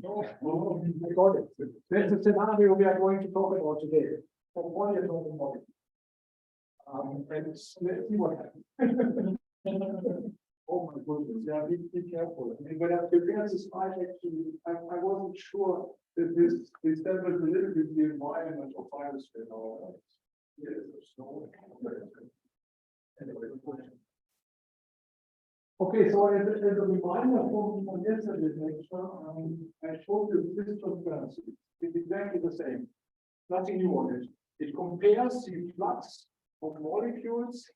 Oh, I got it. There's a scenario we are going to talk about today. For polyatomic model. And let's see what happens. Oh my goodness, yeah, be careful. I mean, when I prepared this slide, actually, I wasn't sure that this was a little bit the environment of biosphere. Yes, there's snow. Anyway, okay, so as a reminder from yesterday's lecture, I showed you this transparency. It's exactly the same. Nothing new on it. It compares the flux of molecules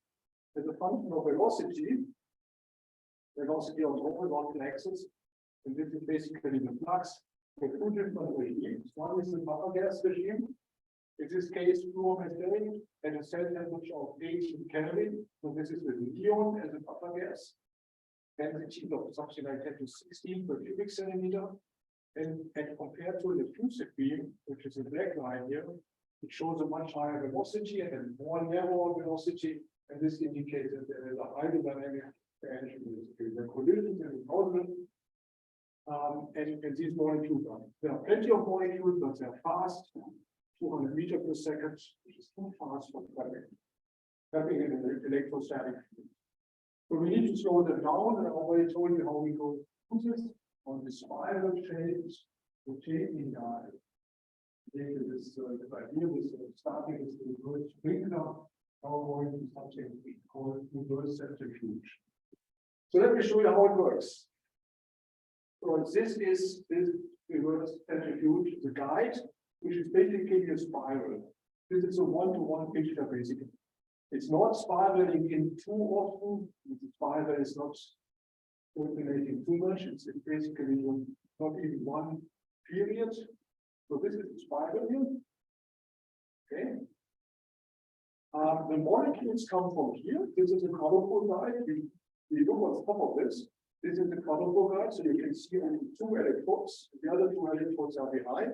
as a function of velocity on the axis, and this is basically the flux for two different regimes. One is the buffer gas regime. In this case, fluoromethane at a cell temperature of 18 Kelvin. So this is with neon as a buffer gas. Density of something like 10 to 16 per cubic centimeter. And compared to the diffusive beam, which is a black line here, it shows a much higher velocity and a more narrow velocity. And this indicates that there is a hydrodynamic expansion, the collisions and the causal. And these molecules there are plenty of molecules, but they're fast, 200 meters per second, which is too fast for trapping in an electrostatic field. So we need to slow them down, and I already told you how we go do this on the spiral shapes, rotating guide. This idea was starting with the reverse sprinkler, now going to something we call reverse centrifuge. So let me show you how it works. So this is this reverse centrifuge, the guide, which is basically a spiral. This is a one-to-one picture, basically. It's not spiraling in too often. The spiral is not circulating too much. It's basically not even one period. So this is the spiral here. Okay. The molecules come from here. This is a colorful guide. We look on top of this. This is the colorful guide. So you can see only two electrodes. The other two electrodes are behind.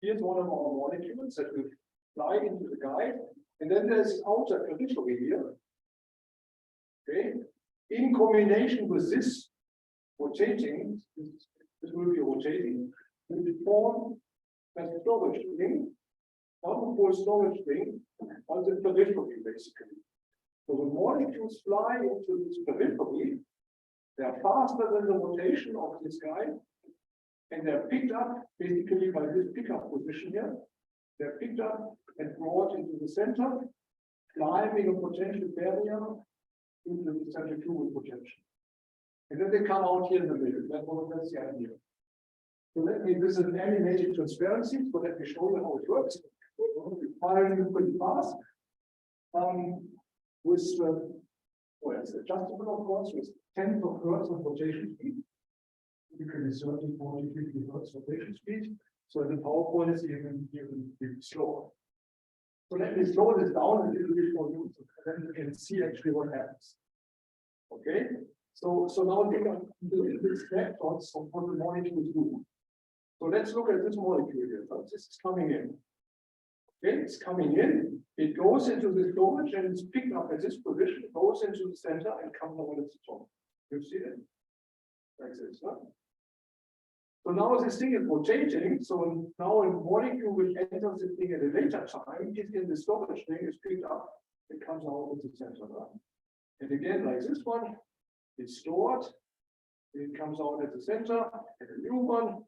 Here's one of our molecules that will fly into the guide. And then there's outer periphery here. Okay. In combination with this rotating, this will be rotating, will be formed a storage ring, wonderful storage ring on the periphery, basically. So the molecules fly into this periphery. They are faster than the rotation of this guide, and they're picked up basically by this pickup position here. They're picked up and brought into the center, climbing a potential barrier into the centrifugal potential. And then they come out here in the middle. That's the idea. So this is an animated transparency. So let me show you how it works. We're firing pretty fast. Well, it's adjustable, of course, with tens of hertz of rotation speed. Typically 30, 40, 50 hertz rotation speed. So the power quality even slower. So let me slow this down a little bit for you, so then you can see actually what happens. Okay, so now we got a little bit snapshots of what the molecules do. So let's look at this molecule here. So this is coming in. Okay, it's coming in. It goes into the storage and it's picked up at this position. It goes into the center and comes out at the top. You see it? Like this, huh? So now this thing is rotating. So now a molecule which enters this thing at a later time is in the storage thing, is picked up, it comes out of the center. And again, like this one, it's stored, it comes out at the center, and a new one.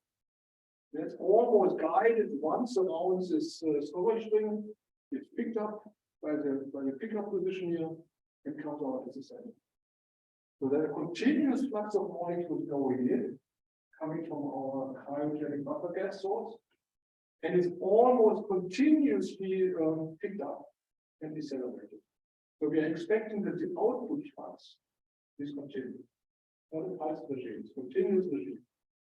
That's almost guided once around this storage ring. It's picked up by the pickup position here and comes out at the center. So there's a continuous flux of molecules going in, coming from our cryogenic buffer gas source, and it's almost continuously picked up and decelerated. So we are expecting that the output flux is continuous, not a pulse regime, it's continuous regime.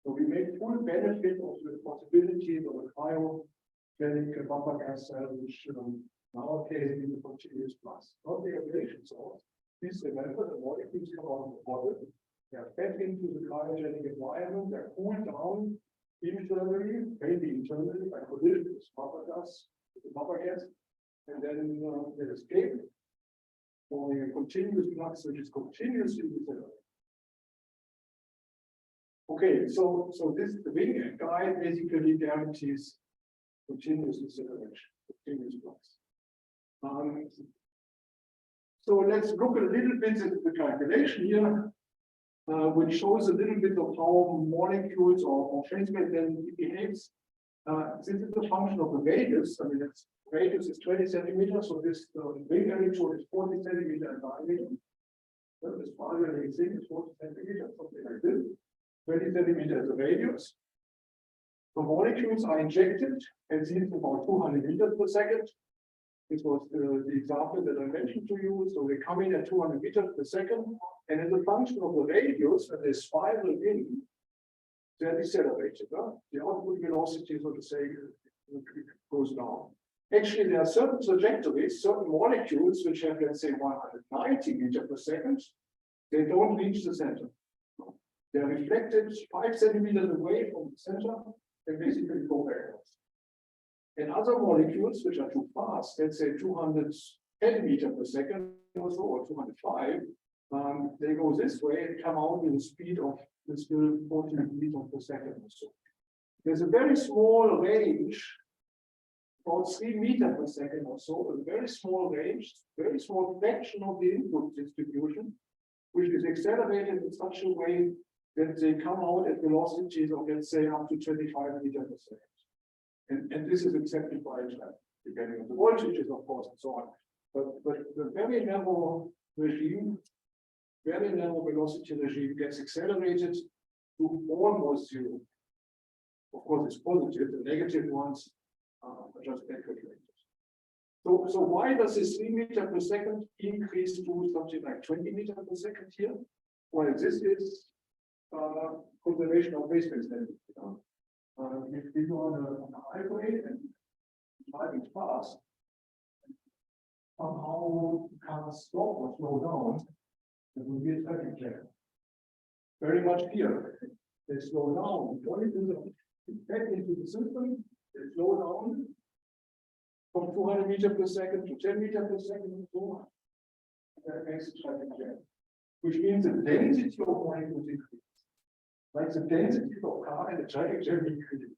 So we make full benefit of the possibilities of a cryogenic buffer gas cell, which in our case is a continuous flux, not the ablation source. Please remember the molecules come out of the bottle. They are fed into the cryogenic environment, they're cooled down internally, maybe internally by collision with buffer gas, and then they escape for a continuous flux which is continuously decelerating. Okay, so this ring guide basically guarantees continuous acceleration, continuous flux. So let's look a little bit at the calculation here, which shows a little bit of how molecules or phase space then behaves. This is the function of the radius. I mean, its radius is 20 centimeters, so this ring electrode is 40 centimeters in diameter. So this particle thing is 40 centimeters, something like this. 20 centimeters the radius. The molecules are injected at about 200 meters per second. This was the example that I mentioned to you. So they come in at 200 meters per second, and as a function of the radius, when they spiral in, they're decelerated. The output velocity, so to say, goes down. Actually, there are certain trajectories, certain molecules which have, let's say, 190 meters per second. They don't reach the center. They're reflected 5 centimeters away from the center and basically go backwards. And other molecules which are too fast, let's say 210 meters per second or so, or 205, they go this way and come out with a speed of still 40 meters per second or so. There's a very small range, about 3 meters per second or so, a very small range, very small fraction of the input distribution, which is accelerated in such a way that they come out at velocities of, let's say, up to 25 meters per second. And this is accepted by traffic, depending on the voltages, of course, and so on. But the very narrow regime, very narrow velocity regime gets accelerated to almost zero. Of course, it's positive, the negative ones are just calculated. So why does this 3 meters per second increase to something like 20 meters per second here? Well, this is conservation of phase space density. If you're on a highway and driving fast, somehow you can't stop or slow down, there will be a traffic jam. Very much clear. They slow down. Back into the system, they slow down from 200 meters per second to 10 meters per second and so on. That makes a traffic jam, which means the density of molecules increases. Like the density of car and the traffic jam increases.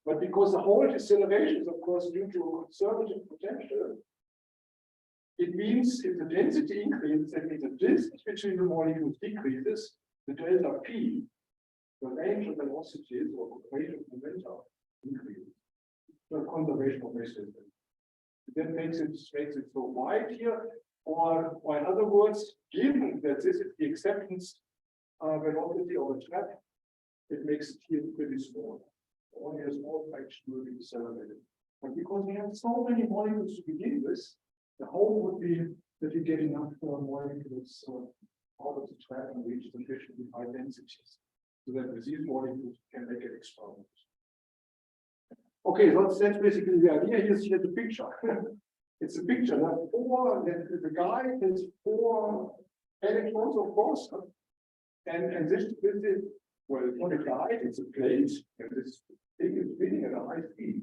But because the whole deceleration is, of course, due to a conservative potential, it means if the density increases, that means the distance between the molecules decreases, the delta P, the range of velocities or range of momentum increases. The conservation of phase space. That makes it so wide here, or in other words, given that this is the acceptance velocity of a trap, it makes it here pretty small. Only a small fraction will be decelerated. But because we have so many molecules to begin with, the hope would be that you get enough molecules out of the trap and reach sufficiently high densities, so that with these molecules can make it expand. Okay, that's basically the idea. Here's the picture. It's a picture. The guy has 4 electrons, of course. And this is, well, it's not a guide, it's a plate. And this thing is spinning at a high speed.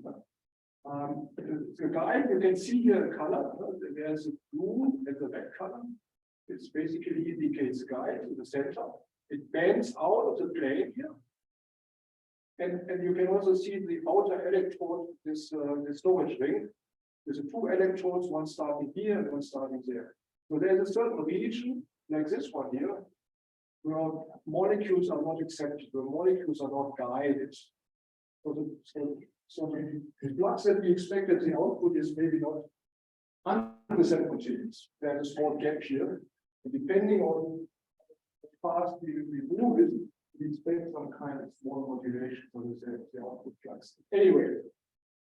The guide, you can see here a color. There's a blue and the red color. It basically indicates the guide to the center. It bends out of the plane here. And you can also see the outer electrode, this storage ring. There's 2 electrodes, one starting here and one starting there. So there's a certain region, like this one here, where molecules are not accepted, where molecules are not guided. So the flux that we expect at the output is maybe not 100% continuous. There's a small gap here. And depending on how fast we move it, we expect some kind of small modulation for the output flux. Anyway,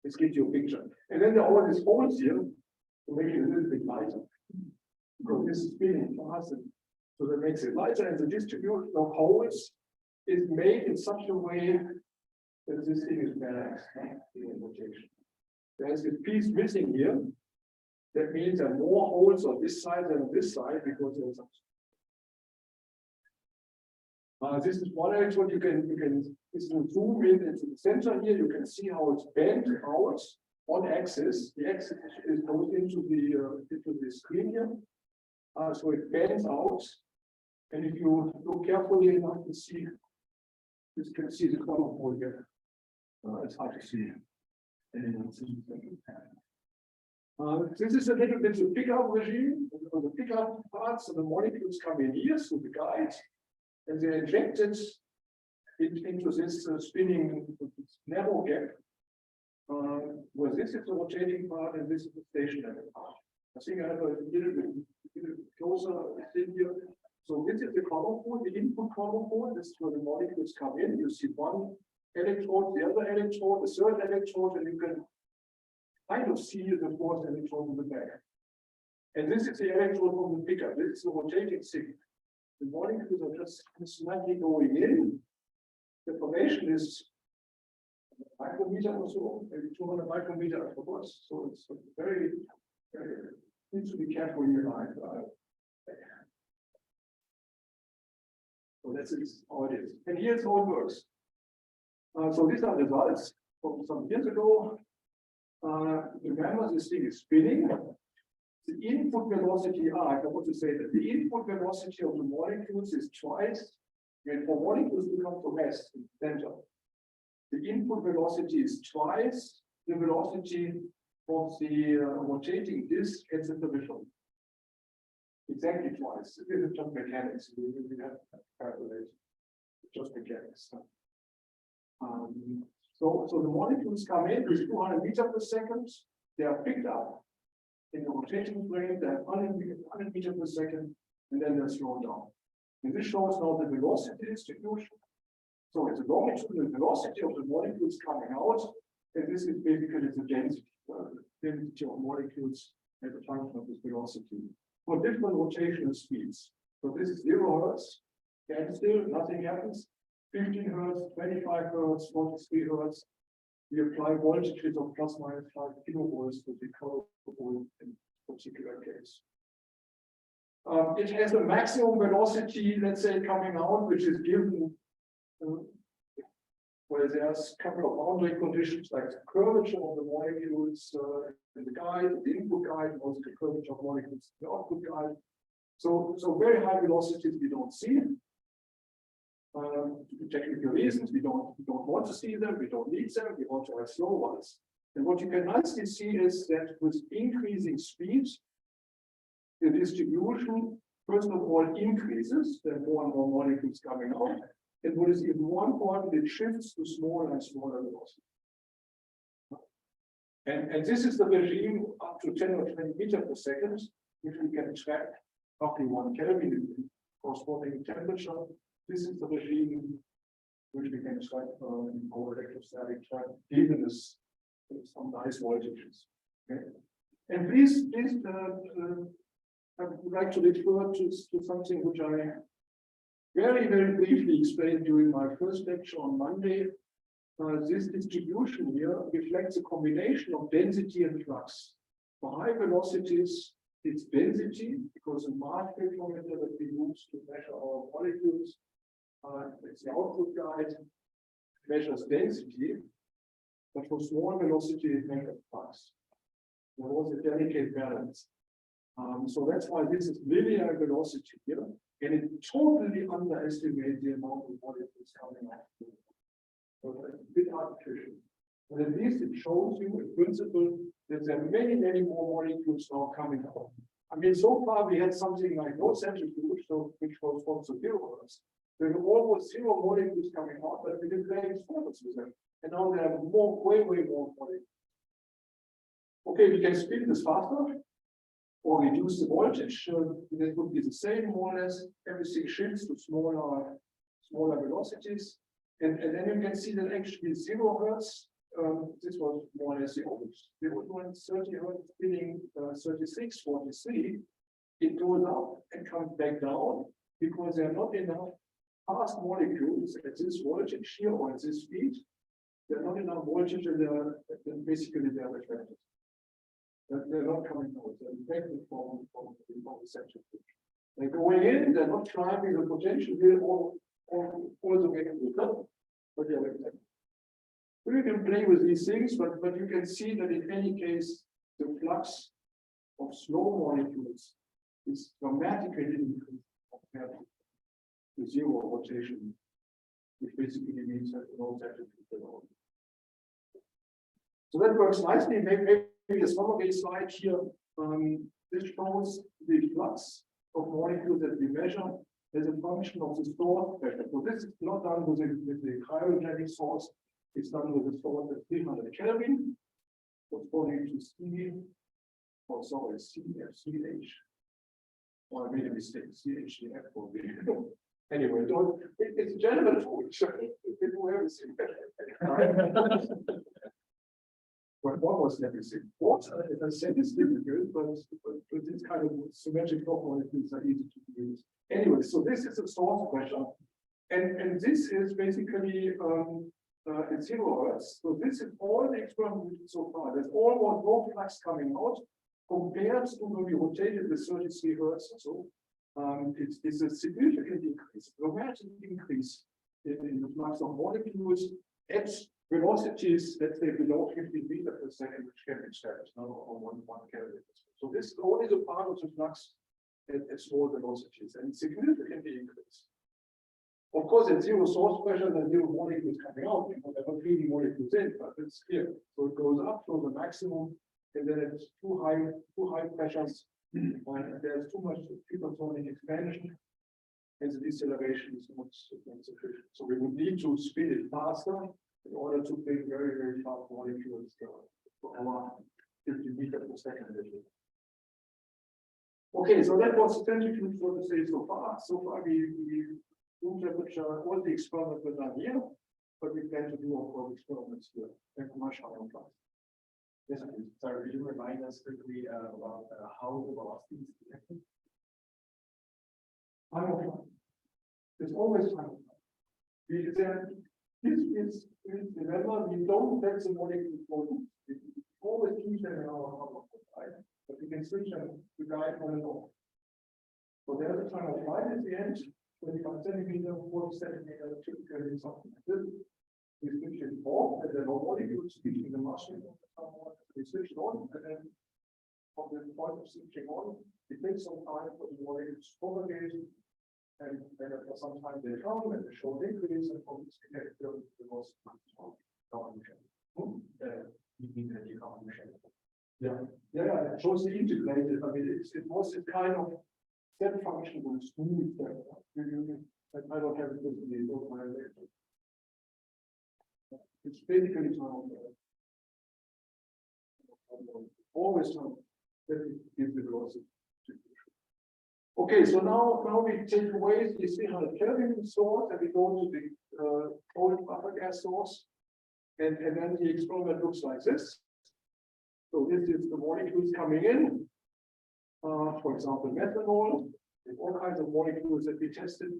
let's get you a picture. And then there are all these holes here to make it a little bit lighter. Because this is spinning fast, so that makes it lighter, and the distribution of holes is made in such a way that this thing is balanced in rotation. There's a piece missing here. That means there are more holes on this side than on this side because there's some. This is one electrode. You can zoom in into the center here. You can see how it's bent out on axis. The axis goes into the screen here. So it bends out. And if you look carefully enough, you see You can see the color more here. It's hard to see. This is a little bit the pickup regime. The pickup parts of the molecules come in here through the guide, and they're injected into this spinning narrow gap, where this is the rotating part and this is the stationary part. I think I have a little bit closer thing here. So this is the color code, the input color code. This is where the molecules come in. You see one electrode, the other electrode, the third electrode, and you can kind of see the fourth electrode in the back. And this is the electrode from the pickup. This is the rotating signal. The molecules are just slightly going in. The formation is a micrometer or so, maybe 200 micrometer, I forgot. So it's very, very, needs to be careful here. So that's how it is. And here's how it works. So these are results from some years ago. Remember, this thing is spinning. The input velocity, I want to say that the input velocity of the molecules is twice, when for molecules to come to rest in the center. The input velocity is twice the velocity of the rotating disk at the peripheral. Exactly twice. This is just mechanics. We have to calculate. Just mechanics. So the molecules come in with 200 meters per second. They are picked up in the rotating frame. They have 100 meters per second, and then they're slowed down. And this shows now the velocity distribution. So it's a longitudinal velocity of the molecules coming out, and this is basically the density of molecules as a function of this velocity for different rotational speeds. So this is 0 Hertz, and still nothing happens. 15 Hertz, 25 Hertz, 43 Hertz. We apply voltages of plus minus 5 kilovolts to the color in particular case. It has a maximum velocity, let's say, coming out, which is given where there's a couple of boundary conditions like the curvature of the molecules in the guide, the input guide, and also the curvature of molecules in the output guide. So very high velocities we don't see. For technical reasons, we don't want to see them, we don't need them, we want to have slow ones. And what you can nicely see is that with increasing speed, the distribution, first of all, increases, there are more and more molecules coming out. And what is even more important, it shifts to smaller and smaller velocity. And this is the regime up to 10 or 20 meters per second, which we can track roughly 1 Kelvin in corresponding temperature. This is the regime which we can track in our electrostatic track, given this some nice voltages. Okay? And please, I would like to refer to something which I very, very briefly explained during my first lecture on Monday. This distribution here reflects a combination of density and flux. For high velocities, it's density, because the mass spectrometer that we use to measure our molecules, it's the output guide, measures density, but for small velocity, it measures flux. There was a delicate balance. So that's why this is linear velocity here, and it totally underestimates the amount of molecules coming out. So it's a bit artificial. But at least it shows you in principle that there are many, many more molecules now coming out. I mean, so far we had something like no centrifuge, so which corresponds to 0 Hertz. There were almost 0 molecules coming out, but we didn't make experiments with them. And now there are more, way more molecules. Okay, we can speed this faster or reduce the voltage. That would be the same, more or less. Everything shifts to smaller velocities. And then you can see that actually 0 Hertz, this was more or less the old. The old one, 30 Hertz spinning 36, 43, it goes up and comes back down because there are not enough fast molecules at this voltage here or at this speed. There are not enough voltage and basically they are reflected. They're not coming out. They're reflected from the centrifuge. They're going in, they're not climbing the potential here all the way to the top, but they're reflected. You can play with these things, but you can see that in any case, the flux of slow molecules is dramatically increased compared to 0 rotation which basically means that no centrifuge at all. So that works nicely. Maybe a summary slide here. This shows the flux of molecules that we measure as a function of the stored pressure. So this is not done with the cryogenic source. It's done with the source at 300 Kelvin. Corresponding to C, or sorry, CFCH. Or I made a mistake, CHDF will be. Anyway, it's a general food. We do everything. But what was everything? Water, as I said, is difficult, but this kind of symmetrical molecules are easy to use. Anyway, so this is a source pressure, and this is basically at 0 Hertz. So this is all the experiments we did so far. There's almost no flux coming out compared to when we rotated with 33 Hertz or so. It's a significant increase, a dramatic increase in the flux of molecules at velocities, let's say below 50 meters per second, which can be established now on 1 Kelvin. So this only is a part of the flux at small velocities and significantly increased. Of course, at 0 source pressure, there's 0 molecules coming out because there are not feeding molecules in, but it's clear. So it goes up to the maximum, and then it's too high pressures, and there's too much supersonic expansion, and the deceleration is not sufficient. So we would need to speed it faster in order to bring very, very fast molecules to our 50 meters per second. Okay, so that was the centrifuge for the say so far. So far, we room temperature, all the experiments were done here, but we plan to do all experiments here and much higher class. Yes, please. Sorry, could you remind us quickly about how the velocity is detected? Time of flight. There's always time of flight. Remember, we don't let the molecule flow. We always keep them in our flight, but we can switch them to guide on and off. So there's a time of flight at the end. 25 centimeters, 40 centimeters, typically something like this. We switch it off, and then our molecules switching the machine. We switch it on, and then from the point of switching on, it takes some time for the molecules to propagate, and then after some time they come and they show an increase, and from this we get the velocity of convolution. You mean the deconvolution? Yeah, it shows the integrated. I mean, it was a kind of step function with smooth step. I don't have it with me, it's basically time. Always time that gives the velocity. Okay, so now we take away the 300 Kelvin source and we go to the cold buffer gas source, and then the experiment looks like this. So this is the molecules coming in. For example, methanol. There's all kinds of molecules that we tested.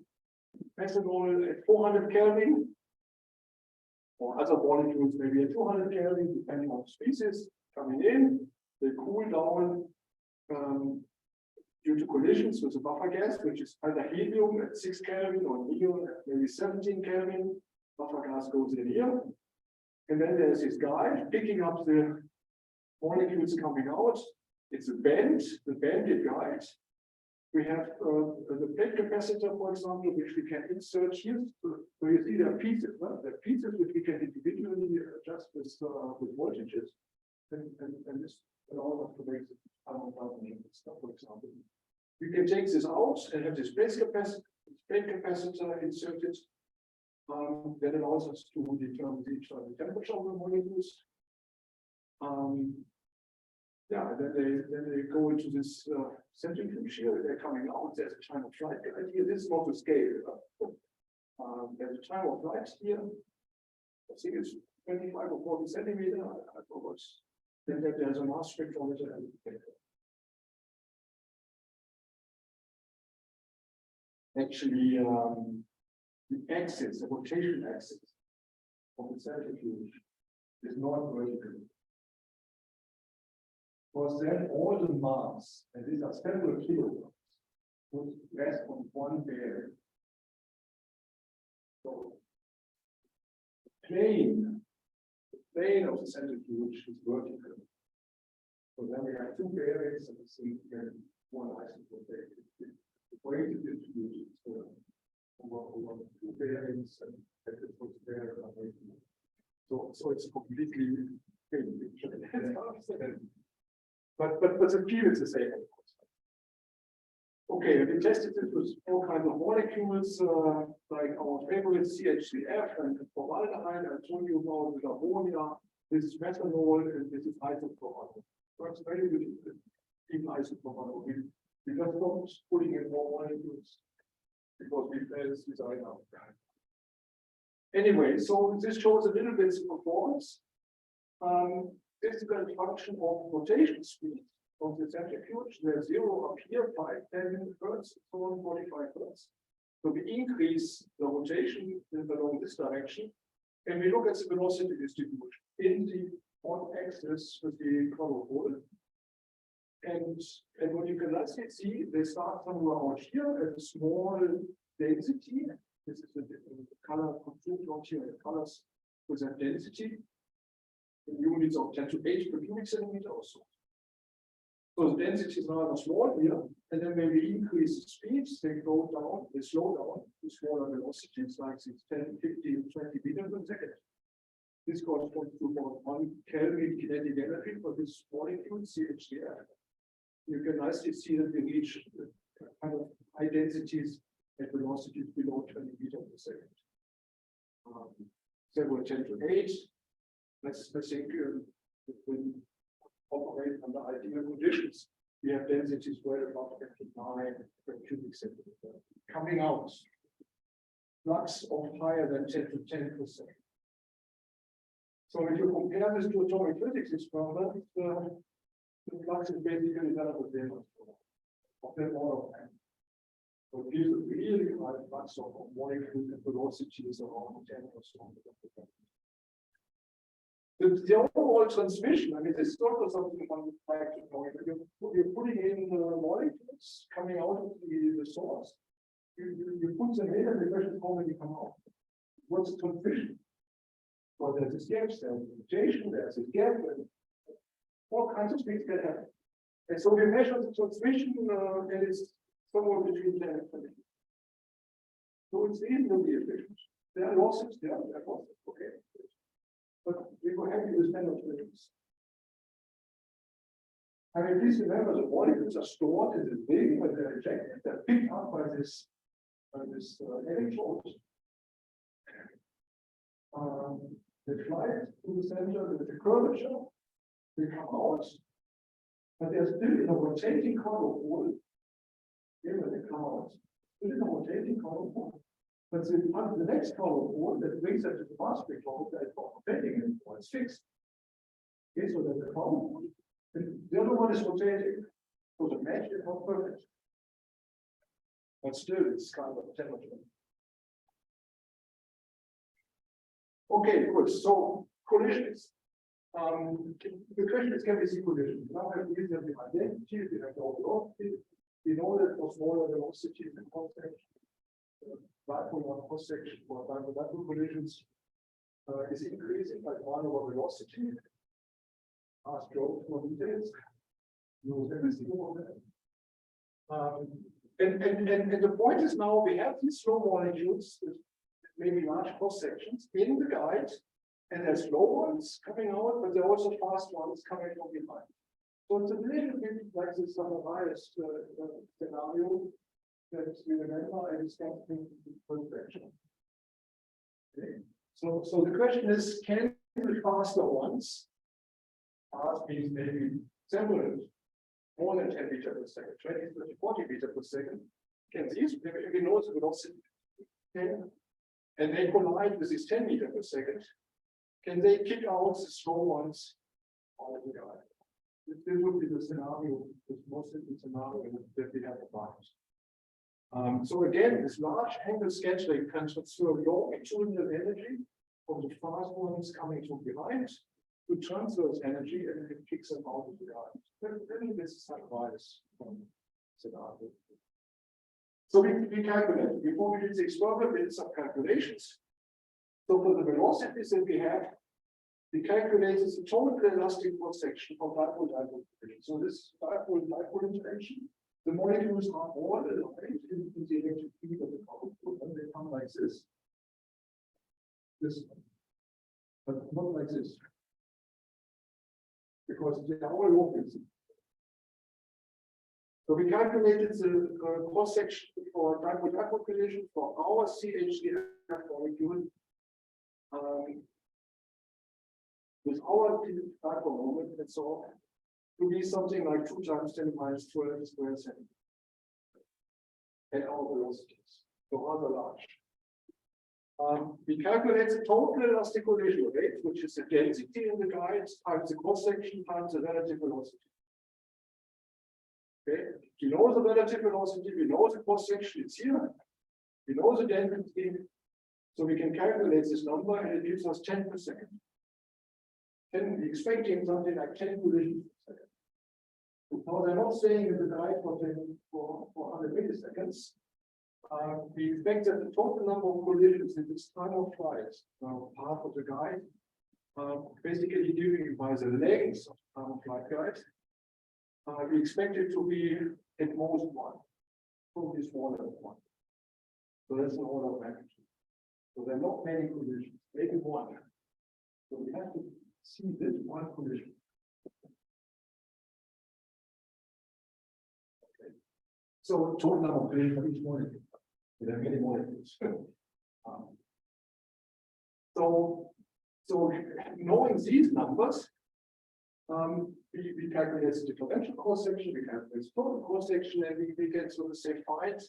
Methanol at 400 Kelvin, or other molecules maybe at 200 Kelvin, depending on species coming in. They cool down due to collisions with the buffer gas, which is either helium at 6 Kelvin or neon at maybe 17 Kelvin. Buffer gas goes in here. And then there's this guy picking up the molecules coming out. It's a band, the banded guide. We have the plate capacitor, for example, which we can insert here. So you see there are pieces, no? There are pieces which we can individually adjust with voltages. And this allows us to make the stuff, for example. We can take this out and have this plate capacitor inserted. That allows us to determine the temperature of the molecules. Then they go into this centrifuge here. They're coming out. There's a time of flight here. This is not to scale. There's a time of flight here. I think it's 25 or 40 centimeters. I forgot. Then there's a mass spectrometer. Actually, the axis, the rotation axis of the centrifuge is not vertical. Because then all the mass, and these are several kilograms, would rest on one bearing. So the plane of the centrifuge is vertical. So then we have two bearings and the same one isotope bearing. The weight distribution is over two bearings and that it was there. So it's completely but the field is the same. Okay, we tested it with all kinds of molecules, like our favorite CH3F and formaldehyde. I told you about the ammonia. This is methanol and this is isopropyl. Works very good in isopropyl. We just stopped putting in more molecules because we felt this design out. Anyway, so this shows a little bit of performance. This is a function of rotation speed of the centrifuge. There's 0 up here, 5, 10 hertz, so on 45 hertz. So we increase the rotation along this direction, and we look at the velocity distribution in the on-axis with the chlorophore. And what you can nicely see, they start somewhere out here at a small density. This is the color control plot here, the colors with that density in units of 10 to 8 per cubic centimeter or so. So the density is rather small here, and then when we increase the speeds, they go down, they slow down to smaller velocities, like 10, 15, 20 meters per second. This corresponds to about 1 Kelvin kinetic energy for this molecule, CH3F. You can nicely see that we reach kind of high densities at velocities below 20 meters per second. Several 10 to 8. Let's think when operate under ideal conditions. We have densities well above 9 per cubic centimeter. Coming out, flux of higher than 10 to 10%. So if you compare this to atomic physics experiment, the flux is basically that of the of that order of time. So it gives a really high flux of molecules and velocities around 10 or so. The overall transmission, I mean, this is also something one would like to know. You're putting in molecules coming out of the source. You put them in, and the question is how many come out. What's the transmission? Well, there's a gap, there's mutation, there's a gap, and all kinds of things can happen. And so we measure the transmission, and it's somewhere between 10 and 20. So it's reasonably efficient. There are losses, there are losses, okay. But we were happy with 10 or 20. I mean, please remember the molecules are stored in the thing, but they're ejected, they're picked up by this electrode. They fly to the center with the curvature, they come out, but they're still in a rotating chlorophore. Here when they come out, still in a rotating chlorophore. But the next chlorophore that brings them to the mass spectrometer is not rotating anymore, it's fixed. Okay, so that the chlorophore, the other one is rotating. So the match is not perfect. But still, it's kind of temperature. Okay, good. So collisions. The question is, can we see collisions? Now we have reasonably identity, we have no velocity. We know that for smaller velocities and contact, dipole cross section for dipole collisions is increasing by 1 over velocity. Ask Joe for details. Knows everything about that. And the point is now we have these slow molecules with maybe large cross sections in the guide, and there's slow ones coming out, but there are also fast ones coming from behind. So it's a little bit like this summarized scenario that we remember I discussed in the first section. Okay. So the question is, can the faster ones, fast means maybe several, more than 10 meters per second, 20, 30, 40 meters per second, can these, we know the velocity, okay, and they collide with this 10 meters per second, can they kick out the slow ones out of the guide? This would be the scenario, the most simple scenario that we have about. So again, this large angle sketch, they can transfer longitudinal energy from the fast ones coming from behind to transfer energy, and it kicks them out of the guide. Then this is sunrise scenario. So we calculate. Before we did the experiment, we did some calculations. So for the velocities that we have, we calculated the total elastic cross section of dipole-dipole interaction. So this dipole-dipole interaction The molecules are all aligned in the electric field of the output, and they come like this. This one. But not like this. Because they are all open. So we calculated the cross section for dipole-dipole collision for our CHDF molecule with our dipole moment and so on to be something like 2 times 10 minus 12 square centimeters at our velocities, so rather large. We calculate the total elastic collision rate, which is the density in the guide times the cross section times the relative velocity. Okay, we know the relative velocity, we know the cross section, it's here, we know the density, so we can calculate this number and it gives us 10 per second. Then we're expecting something like 10 collisions per second. Now they're not saying in the guide for 100 milliseconds. We expect that the total number of collisions in this time of flight, part of the guide, basically given by the length of the time of flight guide. We expect it to be at most 1, probably smaller than 1. So that's an order of magnitude. So there are not many collisions, maybe 1. So we have to see this 1 collision. Okay. So total number of collisions for each molecule. There are many molecules. So knowing these numbers, we calculate the differential cross section, we calculate the total cross section, and we can sort of say find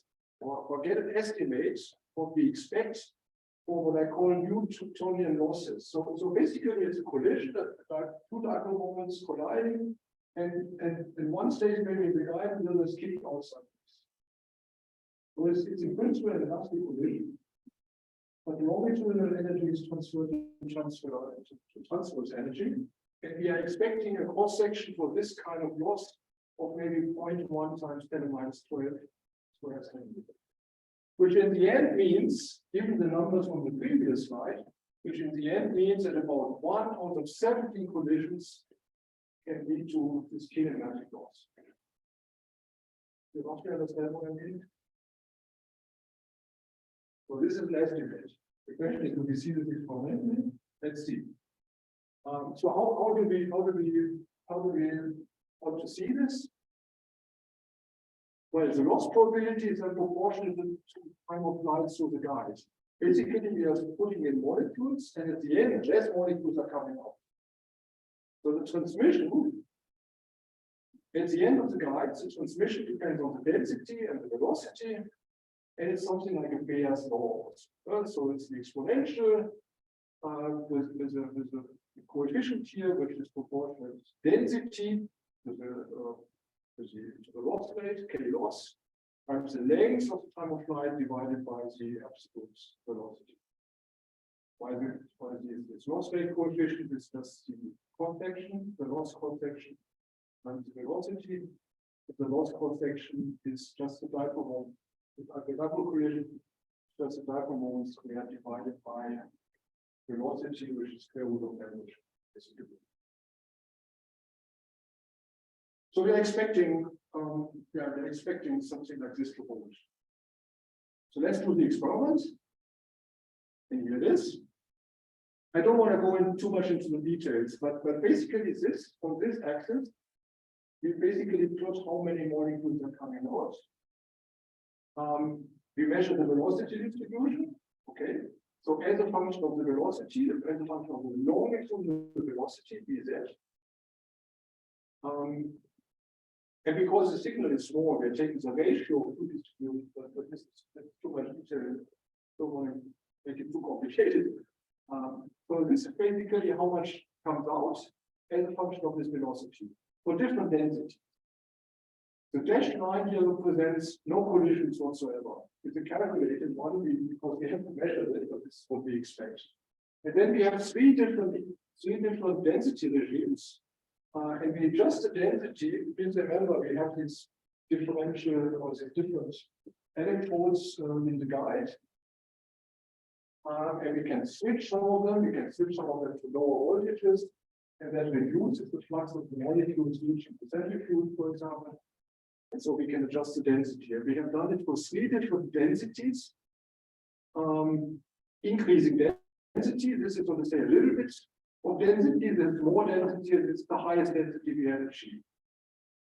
or get an estimate what we expect for what I call Newtonian losses. So basically it's a collision that 2 dipole moments colliding, and in one stage maybe the guide will just kick outside. So it's in principle an elastic collision, but the longitudinal energy is transferred to transverse energy. And we are expecting a cross section for this kind of loss of maybe 0.1 times 10 minus 12 square centimeters. Which in the end means, given the numbers from the previous slide, which in the end means that about 1 out of 17 collisions can lead to this kinematic loss. You understand what I mean? So this is an estimate. The question is, do we see this exponentially? Let's see. So how do we want to see this? Well, the loss probability is proportional to time of flight through the guide. Basically, we are putting in molecules, and at the end, less molecules are coming out. So the transmission, at the end of the guide, the transmission depends on the density and the velocity, and it's something like a Bayes law. So it's the exponential with a coefficient here, which is proportional to density, to the loss rate, K loss, times the length of the time of flight divided by the absolute velocity. Why this loss rate coefficient is just the cross section, the loss cross section, and the velocity. The loss cross section is just the dipole moment. The dipole collision, just the dipole moment squared divided by velocity, which is square root of average. So we're expecting, something like this to hold. So let's do the experiment. And here it is. I don't want to go in too much into the details, but basically this, on this axis, we basically plot how many molecules are coming out. We measure the velocity distribution. Okay. So as a function of the velocity, as a function of the longitudinal velocity, Bz. And because the signal is small, we're taking the ratio of two distributions, but this is too much detail. Don't want to make it too complicated. So this is basically how much comes out as a function of this velocity for different densities. The dashed line here represents no collisions whatsoever. It's a calculated one because we have to measure it, but this is what we expect. And then we have three different density regimes. And we adjust the density. Please remember, we have these differential or the different electrodes in the guide. And we can switch some of them. We can switch some of them to lower voltages. And that reduces the flux of the molecules reaching the centrifuge, for example. And so we can adjust the density. And we have done it for 3 different densities. Increasing density, this is going to say a little bit of density, there's more density, and it's the highest density we have achieved.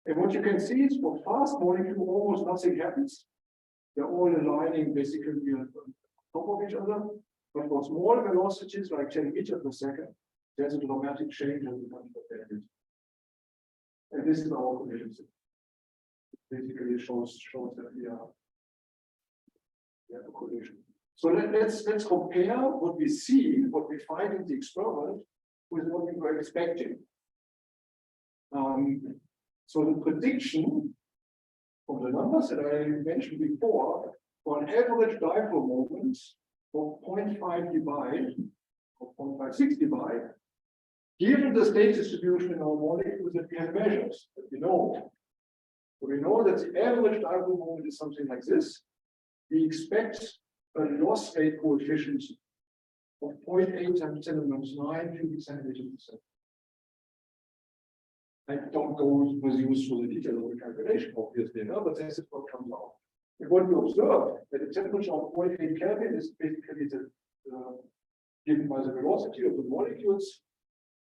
And what you can see is for fast molecules, almost nothing happens. They're all aligning basically on top of each other. But for small velocities, like 10 meters per second, there's a dramatic change in the bunch of density. And this is our collision system. Basically shows that we have a collision. So let's compare what we see, what we find in the experiment, with what we were expecting. So the prediction from the numbers that I mentioned before, for an average dipole moment of 0.5 dBi or 0.56 dBi, given the state distribution in our molecules that we have measured, that we know. So we know that the average dipole moment is something like this. We expect a loss rate coefficient of 0.8 times 10 to the minus 9 cubic centimeters per second. I don't go with you through the detail of the calculation, obviously, no, but this is what comes out. And what we observe that the temperature of 0.8 Kelvin is basically given by the velocity of the molecules.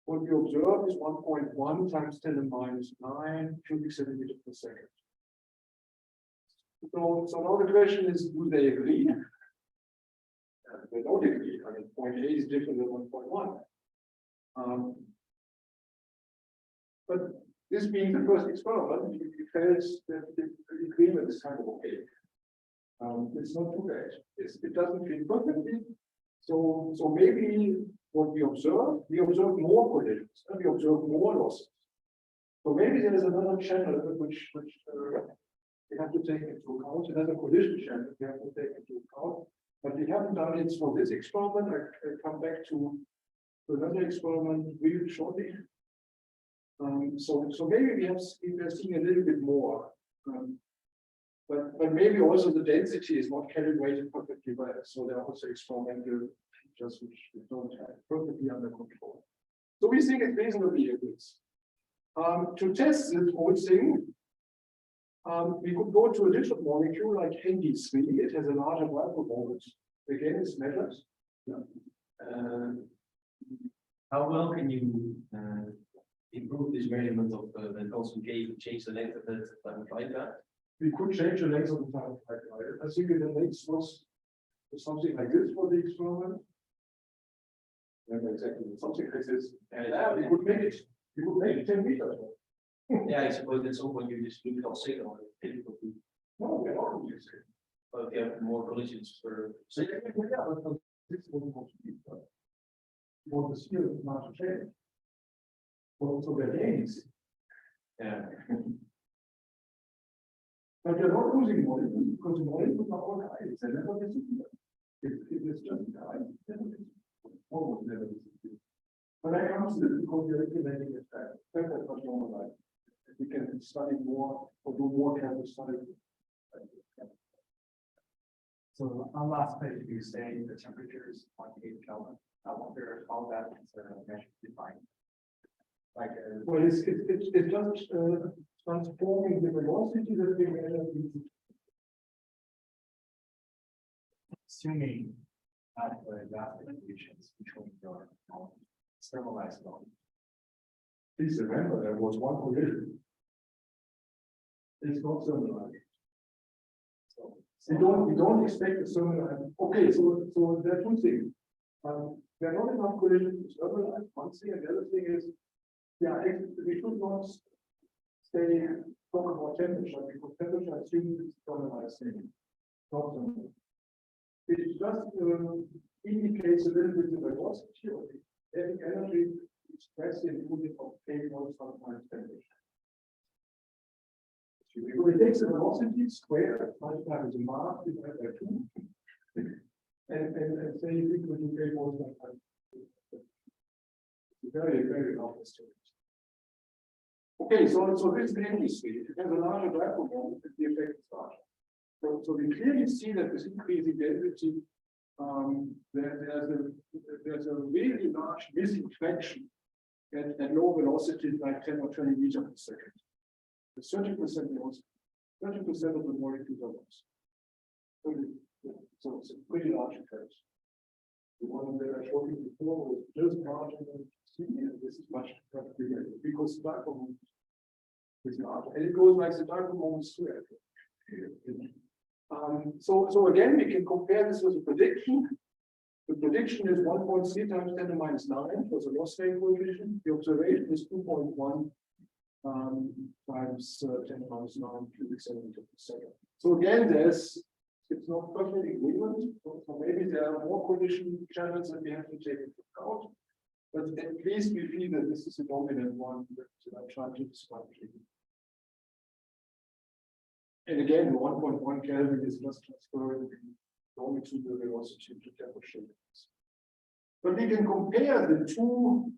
What we observe is 1.1 times 10 to the minus 9 cubic centimeters per second. So now the question is, do they agree? They don't agree. I mean, 0.8 is different than 1.1. But this being the first experiment, we felt that the agreement is kind of okay. It's not too bad. It doesn't fit perfectly. So maybe what we observe more collisions, and we observe more losses. So maybe there is another channel which we have to take into account, another collision channel we have to take into account. But we haven't done it for this experiment. I come back to another experiment really shortly. So maybe we are seeing a little bit more. But maybe also the density is not calibrated perfectly well. So there are also experimental features which we don't have perfectly under control. So we think it's reasonably good. To test this whole thing, we could go to a different molecule like ND3. It has a larger dipole moment. Again, it's measured. Yeah. How well can you improve this measurement of and also change the length of the time flight back? We could change the length of the time flight. I think the length was something like this for the experiment. Yeah, exactly. Something like this. Yeah, we could make it. We could make it 10 meters. Yeah, I suppose that's all when you just look at signal. No, we're not using it. But if you have more collisions per second. Yeah, but this is what we want to be. You want the skill not to change. So the gains. Yeah. But you're not losing molecules because the molecules are all high. It's never disappear. If it's just high, then it's almost never disappear. But I come to this because you're implementing it back. That's not normalized. We can study more or do more careful study. So on last page, you say the temperature is 0.8 Kelvin. I wonder how that is measured defined. Like well, it's just transforming the velocity that we measure. Assuming adequate elastic conditions between your thermalized volume. Please remember there was one collision. It's not thermalized. So we don't expect a thermalized. Okay, so there are two things. There are not enough collisions to thermalize. One thing, and the other thing is, yeah, we should not talk about temperature because temperature assumes it's thermalized thing. Not thermalized. It just indicates a little bit the velocity of the kinetic energy expressed in unit of K minus temperature. So it takes the velocity squared multiplied with the mass divided by 2, and say it's equal to K minus very, very rough estimate. Okay, so this is the industry. If it has a larger dipole moment, the effect is larger. So we clearly see that this increasing density, there's a really large missing fraction at low velocities like 10 or 20 meters per second. The 30% velocity. 30% of the molecules are lost. So it's a pretty large effect. The one that I showed you before was just marginal C, and this is much bigger because dichromomes is large, and it goes like the dichromomes squared. So again, we can compare this with a prediction. The prediction is 1.3 times 10 to minus 9 for the loss rate coefficient. The observation is 2.1 times 10 to minus 9 cubic centimeter per second. So again, it's not perfect agreement. So maybe there are more collision channels that we have to take into account. But at least we feel that this is a dominant one that I'm trying to describe here. And again, 1.1 Kelvin is just transferring only to the velocity to temperature. But we can compare the two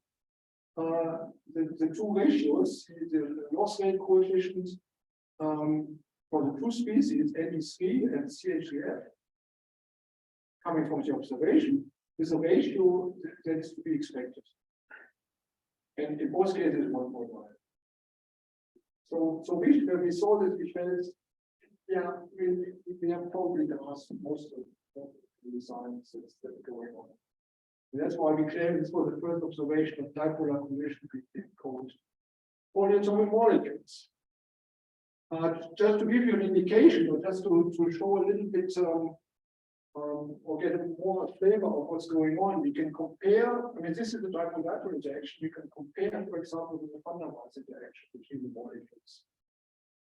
ratios, the loss rate coefficient for the two species, NE3 and CH3F, coming from the observation, is a ratio that is to be expected. And in both cases, 1.1. So when we saw this, we felt, yeah, we have probably asked most of the sciences that are going on. And that's why we claim this was the first observation of dipolar collision called polyatomic molecules. Just to give you an indication, or just to show a little bit or get a more flavor of what's going on, we can compare. I mean, this is the dipole-dipole interaction. We can compare, for example, with the van der Waals interaction between the molecules.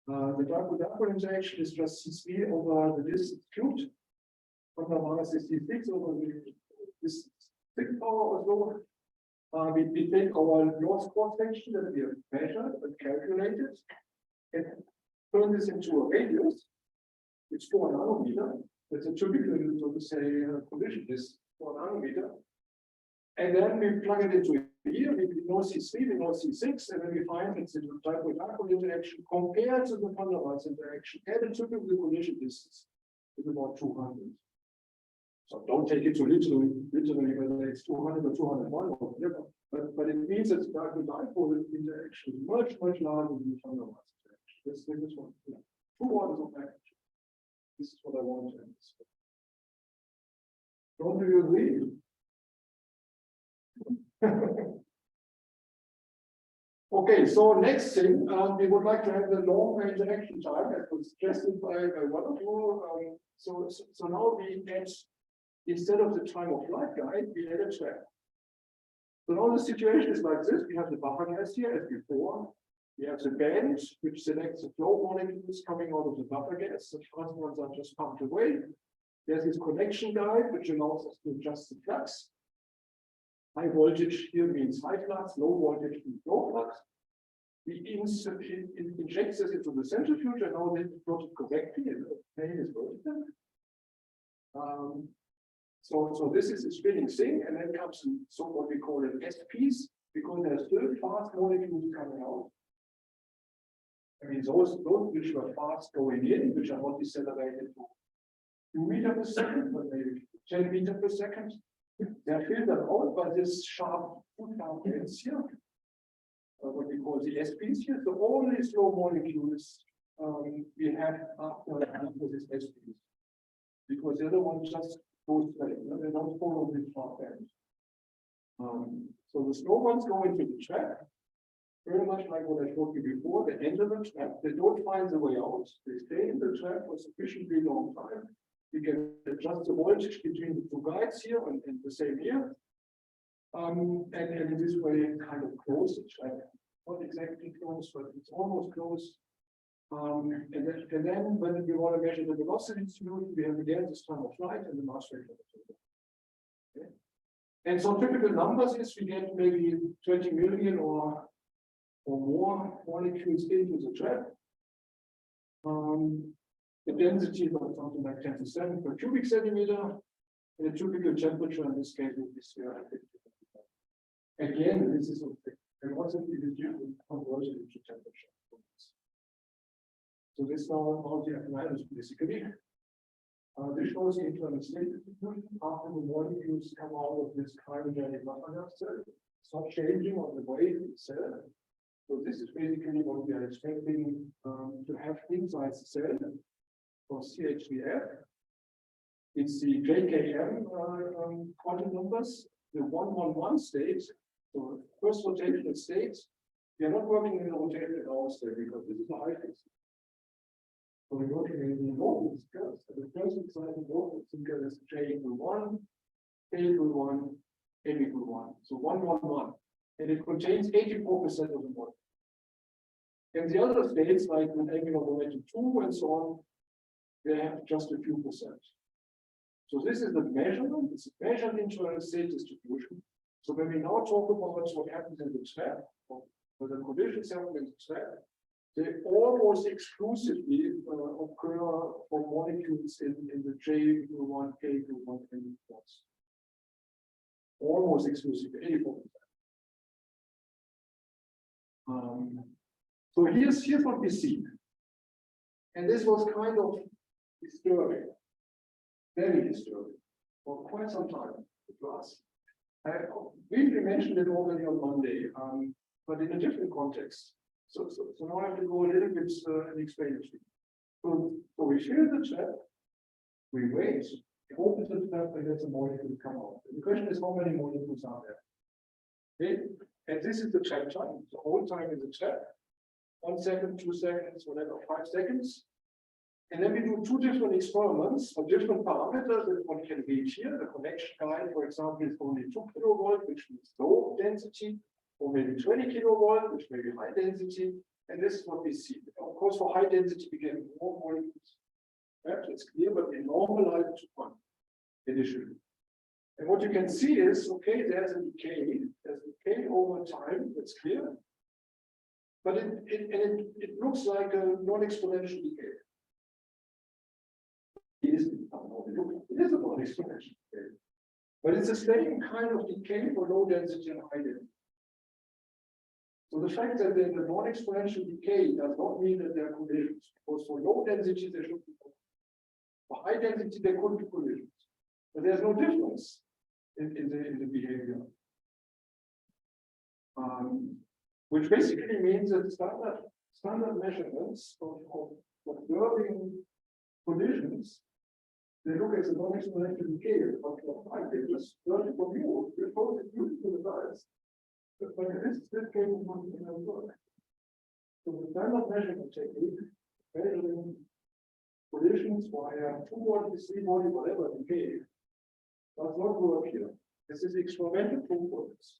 The dipole-dipole interaction is just C3 over the distance cubed. Van der Waals is C6 over the distance 6 power or so. We take our loss cross section that we have measured and calculated, and turn this into a radius. It's 4 nanometer. That's a typical, so to say, collision distance, 4 nanometer. And then we plug it into here. We know C3, we know C6, and then we find it's a dipole-dipole interaction compared to the van der Waals interaction. And a typical collision distance is about 200. So don't take it too literally whether it's 200 or 201 or whatever. But it means that the dipole-dipole interaction is much larger than the van der Waals interaction. This is one. Yeah. 2 orders of magnitude. This is what I want to emphasize. Don't you agree? Okay, so next thing, we would like to have the longer interaction time, as was suggested by one of you. So now we add, instead of the time of flight guide, we add a trap. So now the situation is like this: we have the buffer gas here as before. We have the band, which selects the flow molecules coming out of the buffer gas. The first ones are just pumped away. There's this connection guide, which allows us to adjust the flux. High voltage here means high flux, low voltage means low flux. We inject this into the centrifuge, and now they plot it correctly, and the plane is vertical. So this is a spinning thing, and then comes what we call an S piece, because there's still fast molecules coming out. I mean, those which were fast going in, which are not decelerated to 2 meters per second, but maybe 10 meters per second, they're filtered out by this sharp ends here, what we call the SPs here. So only slow molecules we have after this SPs, because the other one just goes straight. They don't follow this sharp end. So the slow ones go into the trap. Very much like what I showed you before, they enter the trap, they don't find the way out, they stay in the trap for sufficiently long time. You can adjust the voltage between the two guides here and the same here. And in this way, kind of close the trap. Not exactly close, but it's almost close. And then when we want to measure the velocity distribution, we have again this time of flight and the mass rate of the okay. And so typical numbers is we get maybe 20 million or more molecules into the trap. The density is something like 10 to 7 per cubic centimeter, and a typical temperature in this case is 50. Again, this is okay. And what's it is due to conversion into temperature. So this now the analysis basically. This shows the internal state distribution after the molecules come out of this cryogenic buffer gas cell. It's not changing on the way itself. So this is basically what we are expecting to have inside the cell for CH3F. It's the JKM quantum numbers, the 111 state. So first rotational state, we are not working in the rotational hour state because this is a high frequency. So we're working in the low scale. So the first exciting low finger is J equal 1, K equal 1, M equal 1. So 111. And it contains 84% of the model. And the other states, like with angular momentum 2 and so on, they have just a few percent. So this is the measurement, it's a measured internal state distribution. So when we now talk about what happens in the trap, or the conditions happen in the trap, they almost exclusively occur for molecules in the J equal 1, K equal 1, and equals. Almost exclusively, 84%. So here's what we see. And this was kind of disturbing, very disturbing, for quite some time to us. I briefly mentioned it already on Monday, but in a different context. So now I have to go a little bit and explain it to you. So we fill the trap, we wait, we open the trap, and let the molecule come out. The question is how many molecules are there? Okay, and this is the trap time. The whole time is the trap. 1 second, 2 seconds, whatever, 5 seconds. And then we do 2 different experiments for different parameters that one can read here. The connection guide, for example, is only 2 kilovolt, which means low density, or maybe 20 kilovolt, which may be high density. And this is what we see. Of course, for high density, we get more molecules. Perhaps it's clear, but we normalize to 1 initially. And what you can see is, okay, there's a decay. There's a decay over time, that's clear. But it looks like a non-exponential decay. It is a non-exponential decay. But it's the same kind of decay for low density and high density. So the fact that there's a non-exponential decay does not mean that there are collisions. Because for low density, there should be collisions. For high density, there could be collisions. But there's no difference in the behavior. Which basically means that standard measurements of observing collisions, they look at the non-exponential decay. But I think just learning from you, you're totally used to the size. But this case is not in our work. So the standard measurement technique, measuring collisions via 2 body, 3 body, whatever decay, does not work here. This is experimental proof for this.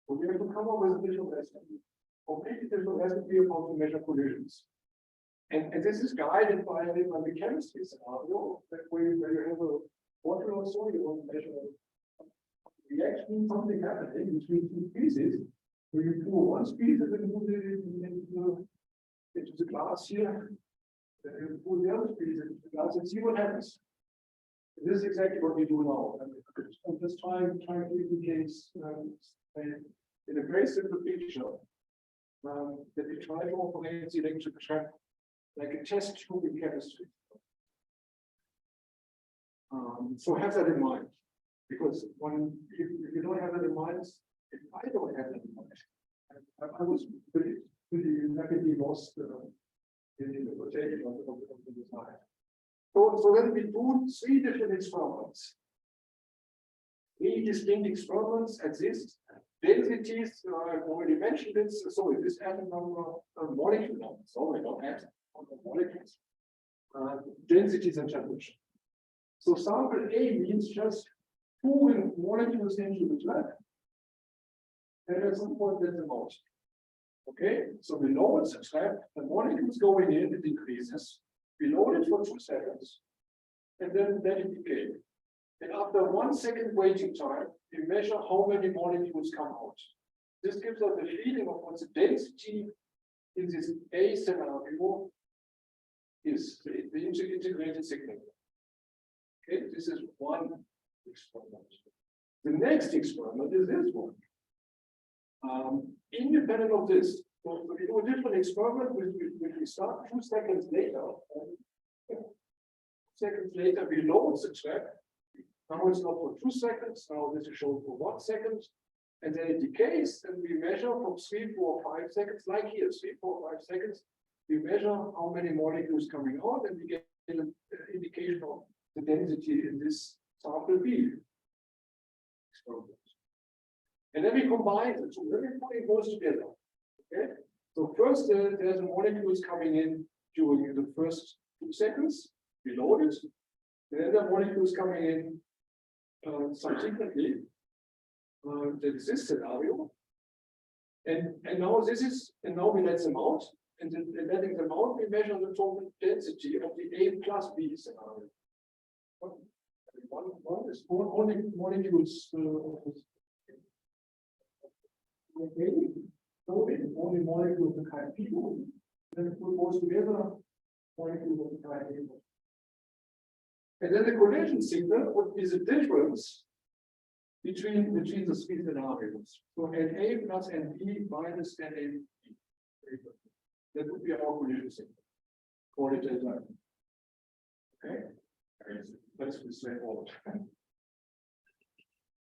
So we have to come up with a visual recipe, completely different recipe of how to measure collisions. And this is guided by the chemistry scenario, where you have a bottle or so, you want to measure a reaction, something happening between 2 species. So you pour 1 species and put it into the glass here, then you pour the other species into the glass and see what happens. And this is exactly what we do now. I'm just trying to indicate in a very simple picture that we try to operate the electric trap like a test tube in chemistry. So have that in mind, because if you don't have that in mind, if I don't have that in mind, I was pretty rapidly lost in the rotation of the design. So then we do 3 different experiments. 3 distinct experiments exist. Densities, I've already mentioned this. Sorry, this atom number, molecule number. Sorry, not atom, molecules. Densities and temperature. So sample A means just pouring molecules into the trap. And at some point, let them out. Okay, so we load the trap, the molecules going in, it increases. We load it for 2 seconds, and then it decays. And after 1 second waiting time, we measure how many molecules come out. This gives us a feeling of what the density in this A scenario is, the integrated signal. Okay, this is one experiment. The next experiment is this one. Independent of this, so we do a different experiment which we start 2 seconds later. 2 seconds later, we load the trap. Now it's not for 2 seconds, now this is shown for 1 second. and then it decays, and we measure from 3, 4, 5 seconds, like here, 3, 4, 5 seconds. We measure how many molecules coming out, and we get an indication of the density in this sample B. And then we combine the two, everything goes together. Okay, so first there's molecules coming in during the first 2 seconds, we load it, then the molecules coming in subsequently. That is this scenario, and now we let them out, and then letting them out, we measure the total density of the A plus B scenario. One is only molecules only molecules of the kind P, then it goes together, molecules of the kind A. And then the collision signal would be the difference between the 3 scenarios. So Na plus Nb minus Na. That would be our collision signal. Call it delta. Okay, that's straightforward.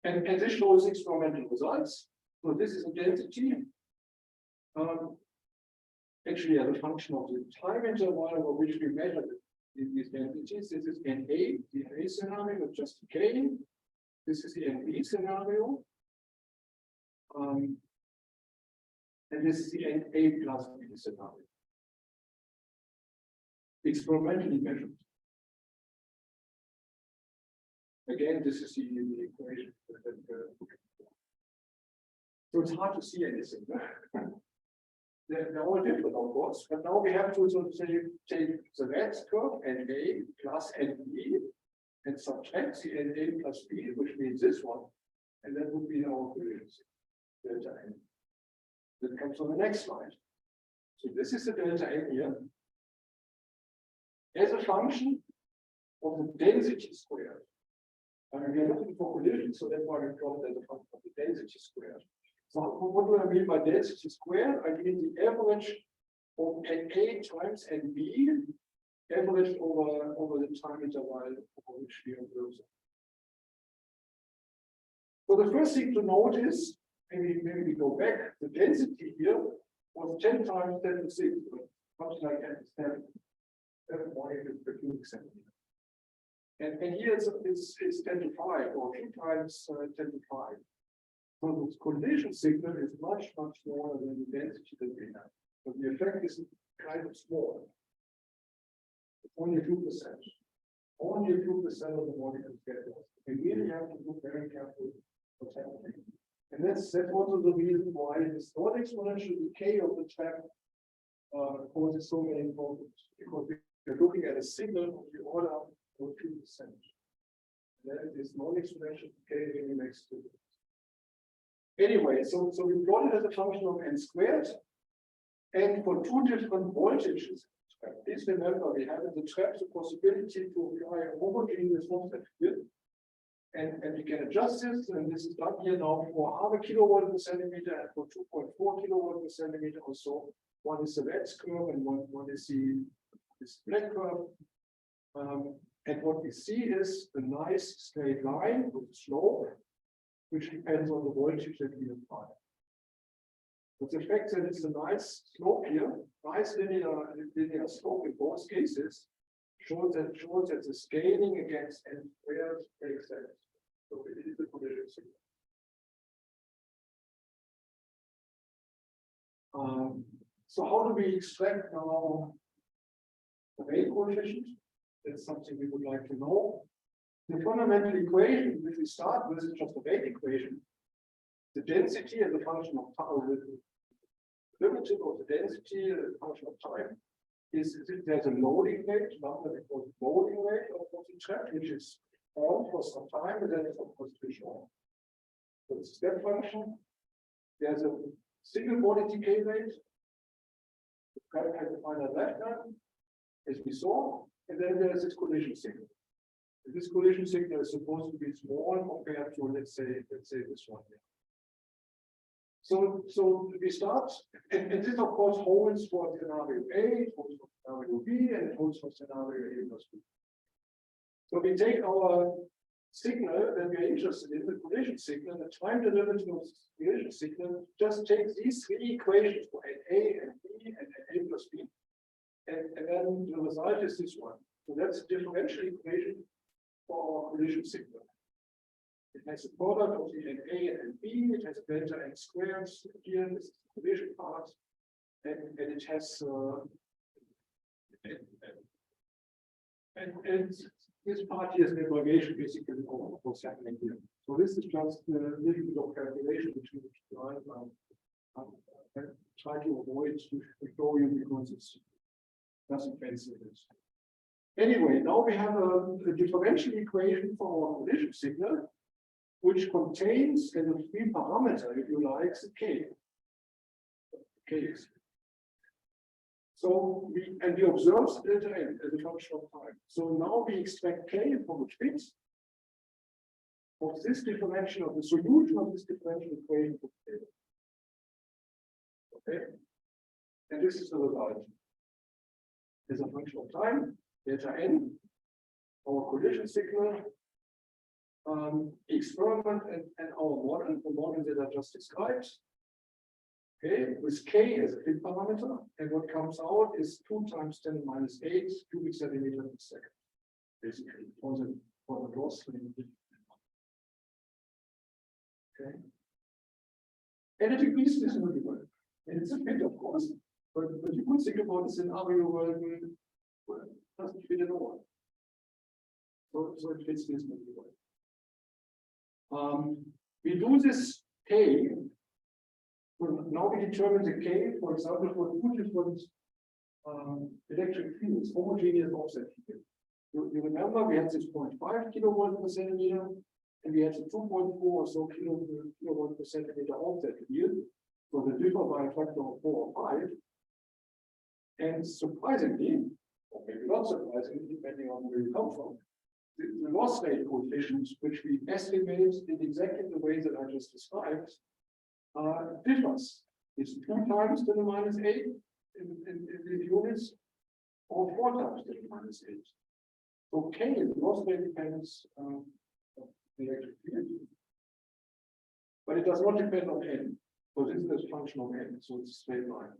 And this shows experimental results. So this is a density. Actually, as a function of the time interval over which we measure these densities. This is Na, the A scenario, just decaying. This is the NB scenario. And this is the Na plus B scenario. Experimentally measured. Again, this is the equation. So it's hard to see anything. They're all different, of course, but now we have to sort of say, take the red curve, Na plus NB, and subtract the Na plus B, which means this one, and that would be our collision delta N. That comes on the next slide. So this is the delta N here as a function of the density squared. We are looking for collision, so that's why we plot it as a function of the density squared. So what do I mean by density squared? I mean the average of Na times Nb averaged over the time interval over which we observe it. So the first thing to note is, maybe we go back, the density here was 10 times 10 to 6, something like that, 7 molecules per cubic centimeter. And here it's 10 to 5, or 2 times 10 to 5. So the collision signal is much, much smaller than the density that we have. But the effect is kind of small. It's only a few percent. Only a few percent of the molecules get lost. We really have to look very carefully what's happening. And that's also the reason why this non-exponential decay of the trap causes so many problems. Because we're looking at a signal of the order of 2%. Then this non-exponential decay really makes two. Anyway, so we plot it as a function of n squared, and for 2 different voltages. Please remember, we have in the trap the possibility to apply a homogeneous offset field, and we can adjust this, and this is done here now for 0.5 kilowatt per centimeter and for 2.4 kilowatt per centimeter or so. One is the red curve, and one is this black curve. And what we see is a nice straight line with slope, which depends on the voltage that we apply. But the fact that it's a nice slope here, nice linear slope in both cases, shows that the scaling against n squared makes sense. So it is a collision signal. So how do we extract now the rate coefficient? That's something we would like to know. The fundamental equation which we start with is just a rate equation. The density as a function of time, the derivative of the density as a function of time is there's a loading rate, number we call the loading rate of the trap, which is on for some time, and then it's of course switch on. So it's a step function. There's a single body decay rate. The current has a finite lifetime, as we saw, and then there's this collision signal. And this collision signal is supposed to be small compared to, let's say this one here. So we start, and this of course holds for scenario A, it holds for scenario B, and it holds for scenario A plus B. So we take our signal that we are interested in, the collision signal, the time derivative of the collision signal, just takes these three equations for NA and B and NA plus B. And then the result is this one. So that's a differential equation for our collision signal. It has a product of the NA and B, it has delta N squared, here this is the collision part, and it has and this part here is the aggregation basically of what's happening here. So this is just a little bit of calculation between the two lines. I try to avoid to show you because it's doesn't fancy this. Anyway, now we have a differential equation for our collision signal, which contains as a free parameter, if you like, the K. So we observe delta N as a function of time. So now we expect K from a fit of this differential of the solution of this differential equation for K. Okay, and this is the result. As a function of time, delta N, our collision signal, experiment and our model, the model that I just described. Okay, with K as a fit parameter, and what comes out is 2 times 10 minus 8 cubic centimeter per second, basically, for the loss. Okay, and it agrees reasonably well. And it's a fit, of course, but you could think about a scenario where it doesn't fit at all. So it fits reasonably well. We do this K. Well, now we determine the K, for example, for two different electric fields, homogeneous offset field. You remember we had this 0.5 kilovolt per centimeter, and we had the 2.4 or so kilovolt per centimeter offset field. So they differ by a factor of 4 or 5. And surprisingly, or maybe not surprisingly, depending on where you come from, the loss rate coefficient, which we estimate in exactly the way that I just described, differs. It's 2 times 10 to the minus 8 in these units, or 4 times 10 to the minus 8. So K is the loss rate dependence of the electric field, but it does not depend on N. So this is a function of N, so it's a straight line.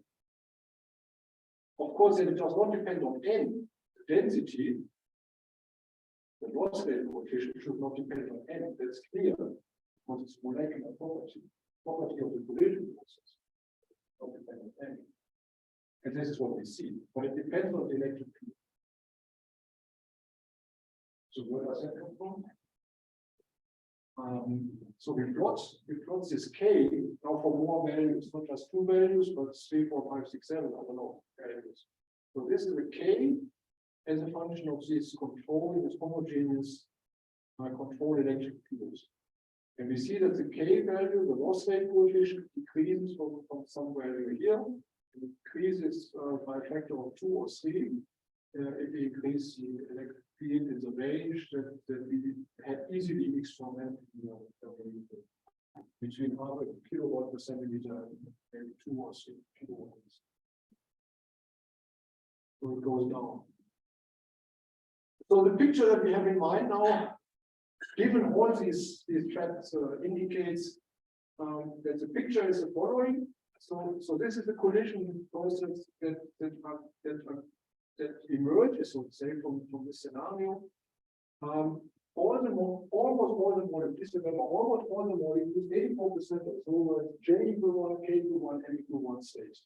Of course, if it does not depend on N, the density, the loss rate coefficient should not depend on N. That's clear, because it's molecular property of the collision process. Not depend on N. And this is what we see, but it depends on the electric field. So where does that come from? So we plot this K now for more values, not just 2 values, but 3, 4, 5, 6, 7, I don't know, values. So this is a K as a function of this control, this homogeneous control electric fields. And we see that the K value, the loss rate coefficient, decreases from some value here. It increases by a factor of 2 or 3. If we increase the electric field in the range that we had easily experimented, between half a kilowatt per centimeter and 2 or 3 kilowatts. So it goes down. So the picture that we have in mind now, given all these facts, indicates that the picture is the following. So this is the collision process that emerges, so to say, from this scenario. Almost all the molecules, please remember, almost all the molecules, 84% of so J equal 1, K equal 1, M equal 1 state.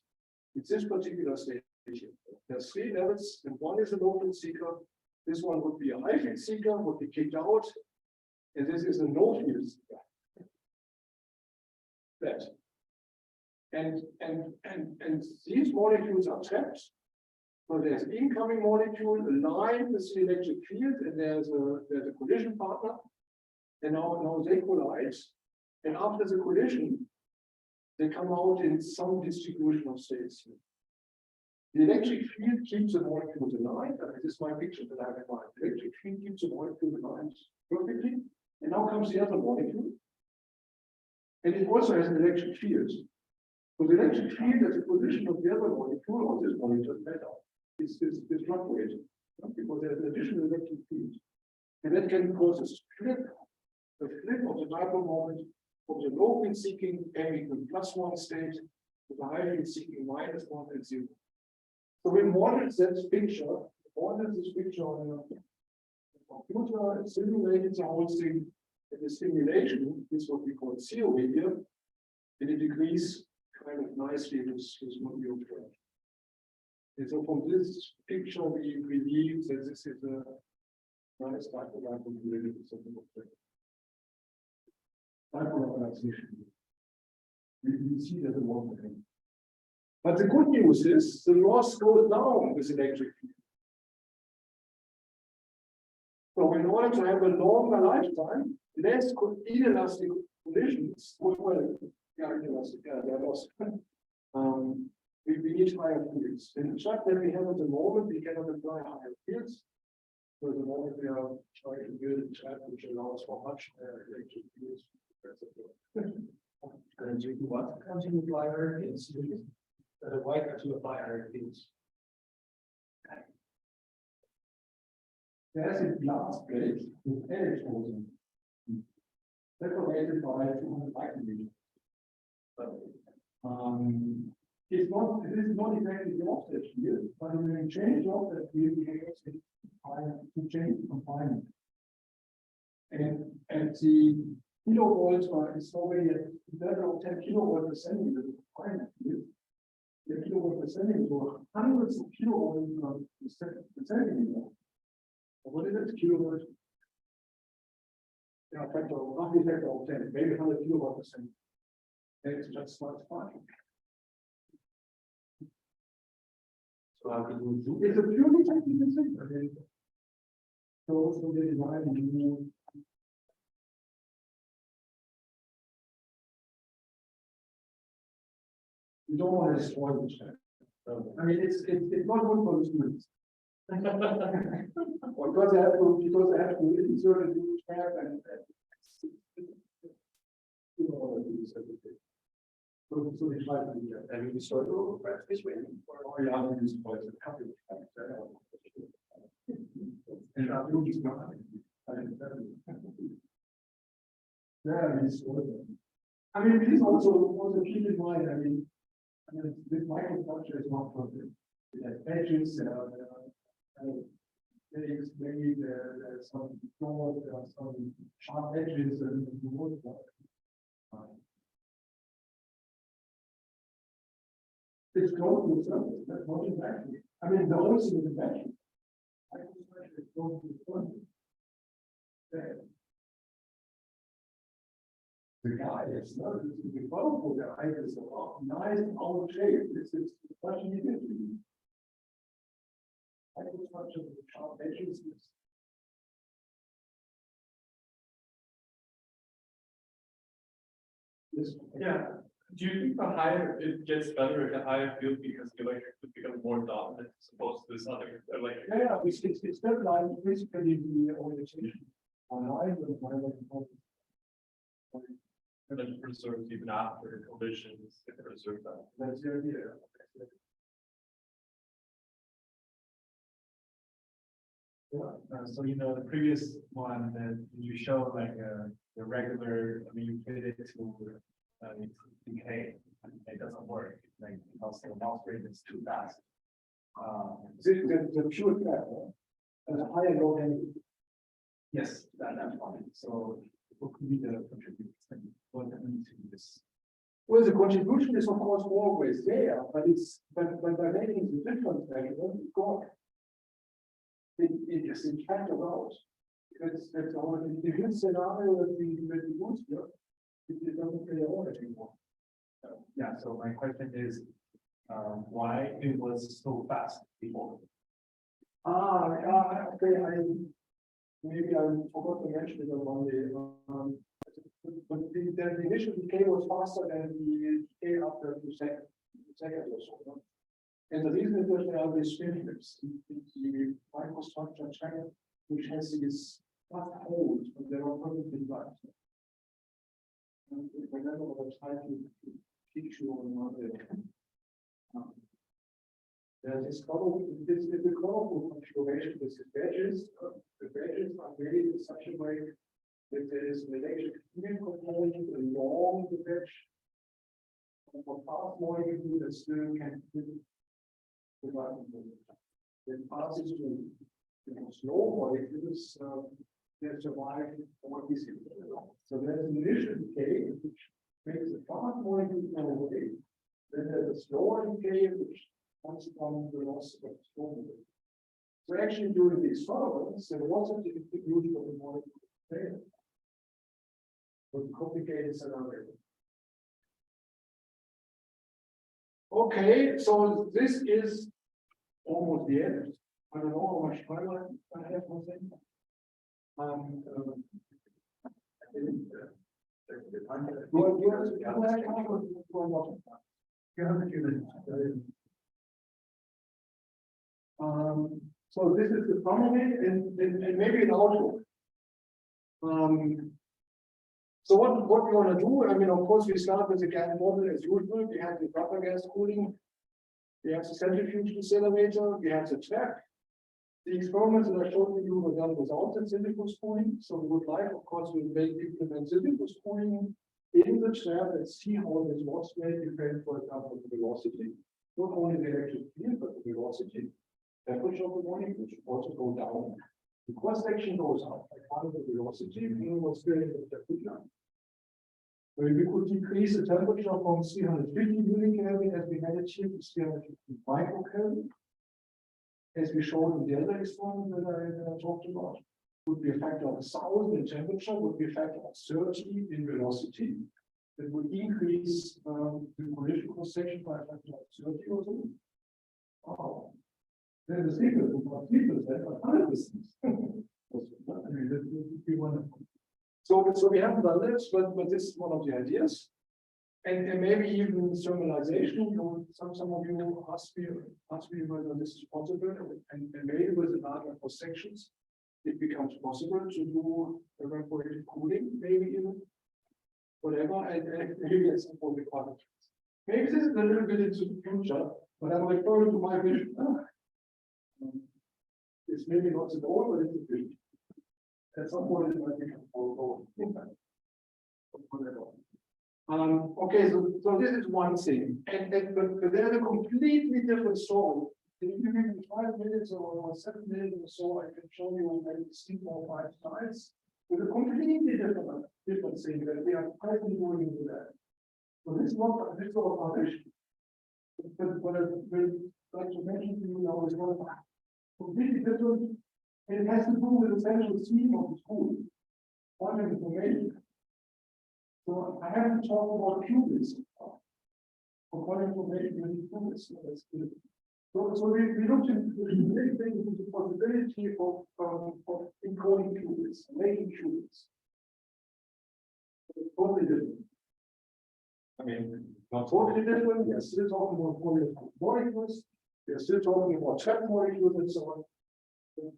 It's this particular state here. There's 3 levels, and one is a low-field seeker. This one would be a high-field seeker, would be kicked out, and this is a no-field seeker. That. And these molecules are trapped. So there's an incoming molecule aligned with the electric field, and there's a collision partner. And now they collide. And after the collision, they come out in some distribution of states. The electric field keeps the molecules aligned. This is my picture that I have in mind. The electric field keeps the molecule aligned perfectly. And now comes the other molecule. And it also has an electric field. So the electric field at the position of the other molecule on this molecule better. It's fluctuating because there's an additional electric field. And that can cause a flip of the dipole moment from the low field seeking M equal +1 state to the high field seeking -1 and 0. So we modeled that picture, on the computer, and simulated the whole thing. And the simulation is what we call theory here, and it agrees kind of nicely with what we observed. And so from this picture, we believe that this is a nice dipolarization. We see that the one thing. But the good news is the loss goes down with electric field. So in order to have a longer lifetime, less inelastic collisions, well, yeah, inelastic, yeah, they're lost. We need higher fields. In the track that we have at the moment, we cannot apply higher fields. So at the moment, we are trying to build a track which allows for much higher electric fields. And you do what? Can't you apply higher fields? Why can't you apply higher fields? There's a glass plate with electrodes separated by 200 micrometers. This is not exactly the offset field, but when we change the offset field, we can also change the confinement. And the kilovolts is already at the level of 10 kilovolt per centimeter. The confinement field, the kilovolt per centimeter, so hundreds of kilovolts per centimeter. What is it? Kilovolt? Yeah, roughly factor of 10, maybe 100 kilowatt per cent. It's just not fine. So how can you do It's a purely technical thing. I mean, so also the design you don't want to destroy the check. I mean, it's not good for the students. Because they have to insert a new tab and so they try to do that. and we sort of this way? Or you have to use a couple of times. And I'm looking for yeah, I mean, please also keep in mind, I mean, this microstructure is not perfect. It has edges, maybe there's some flaws, there are some sharp edges and the wood. It's close to the surface, that's not exactly. I mean, the whole thing is vacuum. Microstructure is close to the surface. There. The guy is not the powerful guy is a nice old shape. This is what he did. Microstructure with sharp edges. Yeah. Do you think the higher it gets better at the higher field because the electric would become more dominant as opposed to this other electric? Yeah, it's that line basically the orientation online with my And then preserves even after collisions, it preserves that. that's the idea. So the previous one that you showed like the regular, I mean, you fit it to decay, it doesn't work. Like also the mouse rate is too fast. The pure track, and the higher low end. Yes, that's fine. So what could be the contribution? What into this? Well, the contribution is of course always there, but it's by making the difference measurement, it's gone. It is in fact out. That's all in the good scenario that we use here. It doesn't play a role anymore. Yeah, so my question is, why it was so fast before? Okay, maybe I forgot to mention it on Monday. But the initial decay was faster than the decay after 2 seconds, or so. No? And the reason is that there are these spin flips in the microstructure channel, which has these flat holes, but they are perfectly right. And whenever I try to teach you on Monday, This color, this is the colorful configuration with the badges. The badges are made in such a way that there is an electric component along the badge. And for fast molecule that still can then passes to slow molecules that survive more easily. So there's an initial decay which makes the fast molecule go away. Then there's a slower decay which comes from the loss of slow. So actually during these solvents, there wasn't the distribution of the molecule there. So the complicated scenario. Okay, so this is almost the end. I don't know how much time I have for thing. So this is the summary and maybe an outlook. So what we want to do, I mean, of course, we start with the gas model as usual. We have the rubber gas cooling, we have the centrifuge decelerator, we have the trap. The experiments that I showed you were done without the centrifuge cooling. So we would like, of course, we will implement centrifuge cooling in the trap and see how this loss rate depends, for example, the velocity. Not only the electric field, but the velocity. Temperature of the molecule should also go down. The cross section goes up by part of the velocity, and what's going in the temperature. So we could decrease the temperature from 350 millikelvin as we had achieved to 350 microkelvin. As we showed in the other experiment that I talked about, would be a factor of 1,000 in temperature, would be a factor of 30 in velocity. That would increase the collision cross section by a factor of 30 or so. Wow. Then the secret would not 3%, but 100%. I mean, that would be wonderful. So we haven't done this, but this is one of the ideas. And maybe even thermalization. Some of you asked me whether this is possible, and maybe with the larger cross sections, it becomes possible to do evaporative cooling, maybe even whatever, and maybe at some point required. Maybe this is a little bit into the future, but I'm referring to my vision. It's maybe not at all, but it's a vision. At some point it might become more. Okay, so this is one thing, but there's a completely different story. If you give me 5 minutes or 7 minutes or so, I can show you maybe 3 or 5 slides with a completely different thing that we are currently doing into that. So this is not this sort of foundation. But what I would like to mention to you now is one completely different, and it has to do with the central theme of the school, quantum information. So I haven't talked about qubits. For quantum information, we need qubits. So we looked into the possibility of encoding qubits, making qubits. It's totally different. I mean, not totally different. We are still talking about polyatomic molecules. We are still talking about trap molecules and so on.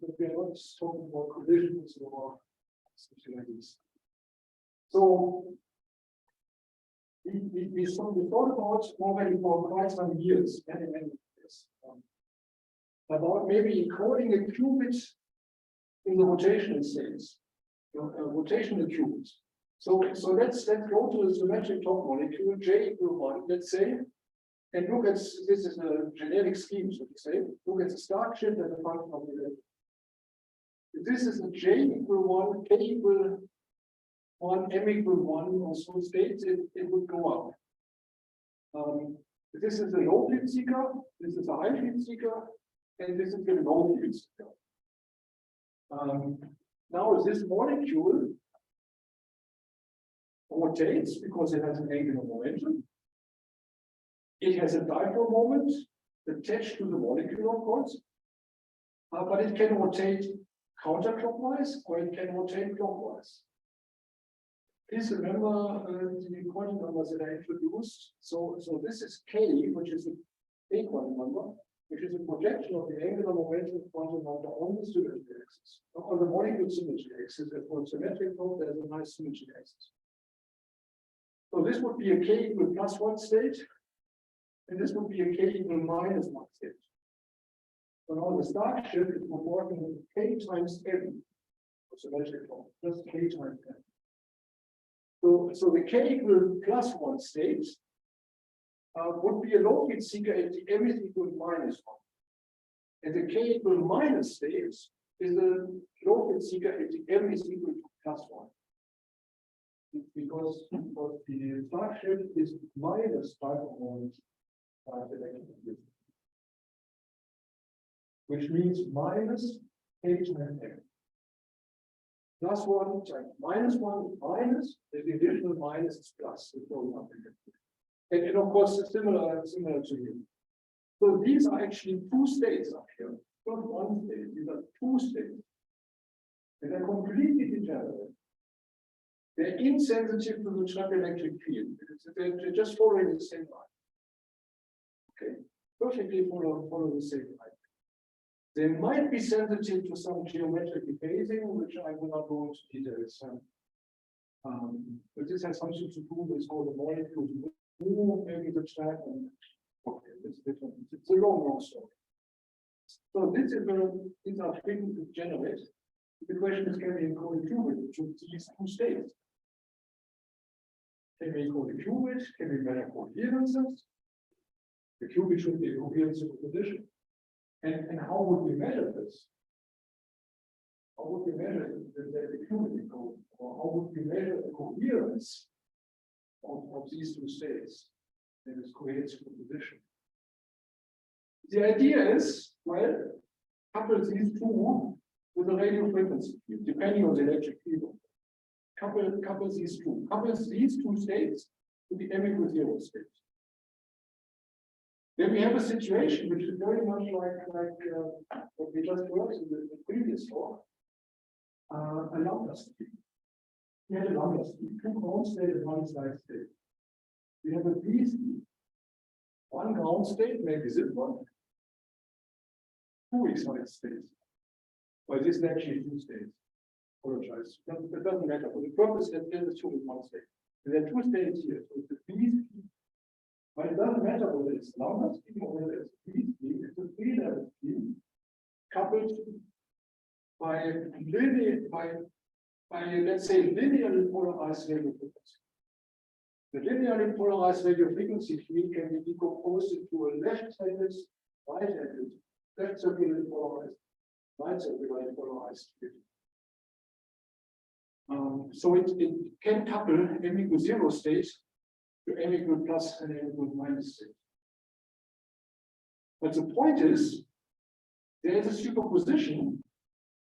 But we are not talking about collisions or something like this. So we thought about already for quite some years, many years, about maybe encoding a qubit in the rotational states, rotational qubits. So let's go to the symmetric top molecule J equal 1, let's say, and look at this is a generic scheme, so to say. Look at the start shift and the function of the electron. If this is a J equal 1, K equal 1, M equal 1 or so states, it would go up. If this is a low field seeker, this is a high field seeker, and this is a low field seeker. Now this molecule rotates because it has an angular momentum. It has a dipole moment attached to the molecule, of course, but it can rotate counterclockwise or it can rotate clockwise. Please remember the quantum numbers that I introduced. So this is K, which is a quantum number, which is a projection of the angular momentum quantum number on the symmetry axis, on the molecule symmetry axis. And for symmetric mode, there's a nice symmetry axis. So this would be a K equal +1 state, and this would be a K equal -1 state. So now the Stark shift is proportional to K times M. Symmetric form, just K times M. So the K equal plus one state would be a low field seeker if the M is equal to minus one. And the K equal minus state is a low field seeker if the M is equal to plus one. Because the Stark shift is minus 5.1 which means minus K times M. Plus one times minus one minus, the additional minus is plus. It's going up again. And of course, it's similar to you. So these are actually two states up here. Not one state, these are two states. And they're completely degenerate. They're insensitive to the Schramm electric field. They're just following the same line. Okay, perfectly follow the same line. They might be sensitive to some geometric phasing, which I will not go into details. But this has something to do with how the molecules move, maybe the track, and okay, it's different. It's a long story. So this is these are frequently generated. The question is, can we encode a qubit to these two states? Can we encode a qubit? Can we measure coherences? The qubit should be a coherent superposition. And how would we measure this? How would we measure the qubit encode? Or how would we measure the coherence of these two states in this coherent superposition? The idea is, well, couple these two with a radio frequency field, depending on the electric field. Couple these two states to the M equals 0 state. Then we have a situation which is very much like what we just heard in the previous talk, a lambda state. We had a lambda state, two ground state and one side state. We have a B state, one ground state, maybe this one, two excited states. Well, this is actually two states. Apologize. That doesn't matter. For the purpose, there's a two in one state. And there are two states here. So it's a B state. But it doesn't matter whether it's lambda scheme or whether it's B scheme, it's a three-level scheme coupled by let's say linearly polarized radio frequency. The linearly polarized radio frequency field can be decomposed into a left-handed, right-handed, left circularly polarized, right circularly polarized field. So it can couple M equals 0 state to M equal plus and M equal minus state. But the point is, there is a superposition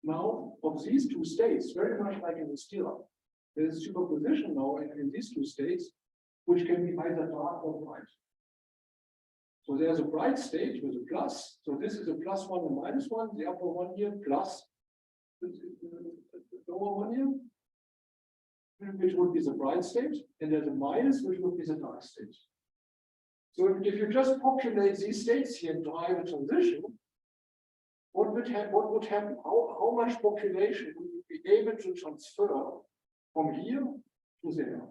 now of these two states, very much like in the stellar. There is a superposition now in these two states, which can be either dark or bright. So there's a bright state with a plus. So this is a plus one and minus one, the upper one here plus the lower one here, which would be the bright state, and there's a minus, which would be the dark state. So if you just populate these states here and drive a transition, what would happen? How much population would you be able to transfer from here to there?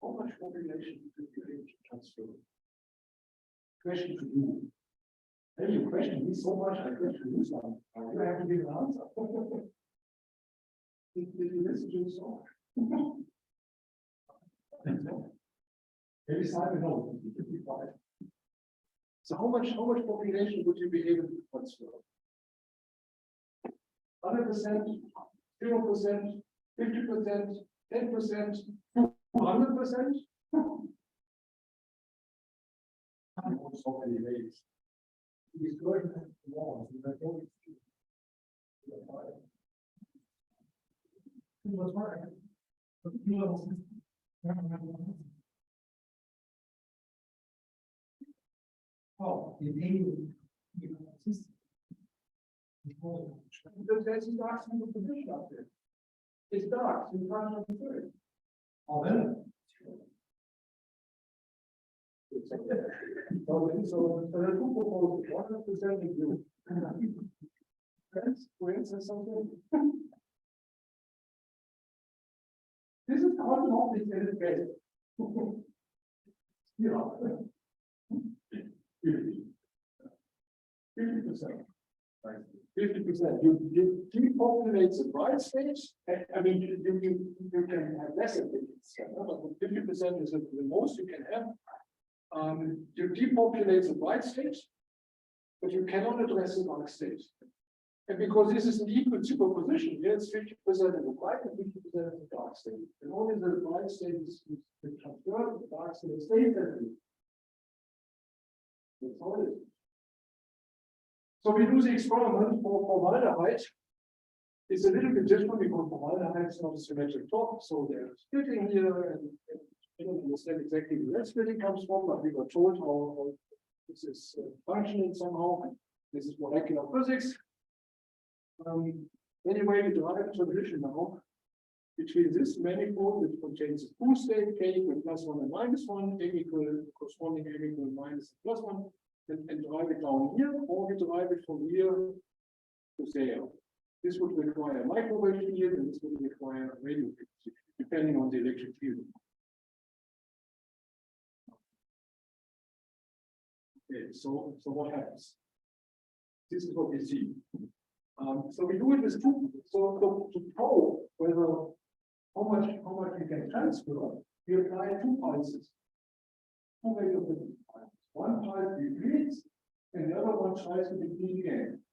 How much population would you be able to transfer? Question to you. Hey, you question me so much, I question you some. You have to give an answer. Did you listen to the song? Maybe Simon knows. So how much population would you be able to transfer? 100%, 0%, 50%, 10%, 200%? So many ways. These going wrong. Oh, there's a dark position up there. It's dark, so you can't transfer it. Oh, then. So there are two proposals. 100% in blue. Friends, for instance, something. This is how complicated it is. Yeah. 50%. 50%. You depopulate the bright states. I mean, you can have less than 50%, but 50% is the most you can have. You depopulate the bright states, but you cannot address the dark states. And because this is an equal superposition, here it's 50% in the bright and 50% in the dark state. And only the bright state is transferred, the dark state stays as it is. That's all it is. So we do the experiment for formaldehyde. It's a little bit different because formaldehyde is not a symmetric top, so they're splitting here, and I don't understand exactly where that splitting comes from, but we were told how this is functioning somehow. This is molecular physics. Anyway, we derive a relation now between this manifold, which contains a two-state K equal +1 and -1, M equal corresponding M equal minus +1, and drive it down here, or we drive it from here to there. This would require a microwave field, and this would require a radio field, depending on the electric field. Okay, so what happens? This is what we see. So we do it with two. So to probe whether how much we can transfer, we apply two pulses. Two ways of doing it. One pulse depletes, and the other one tries to deplete again.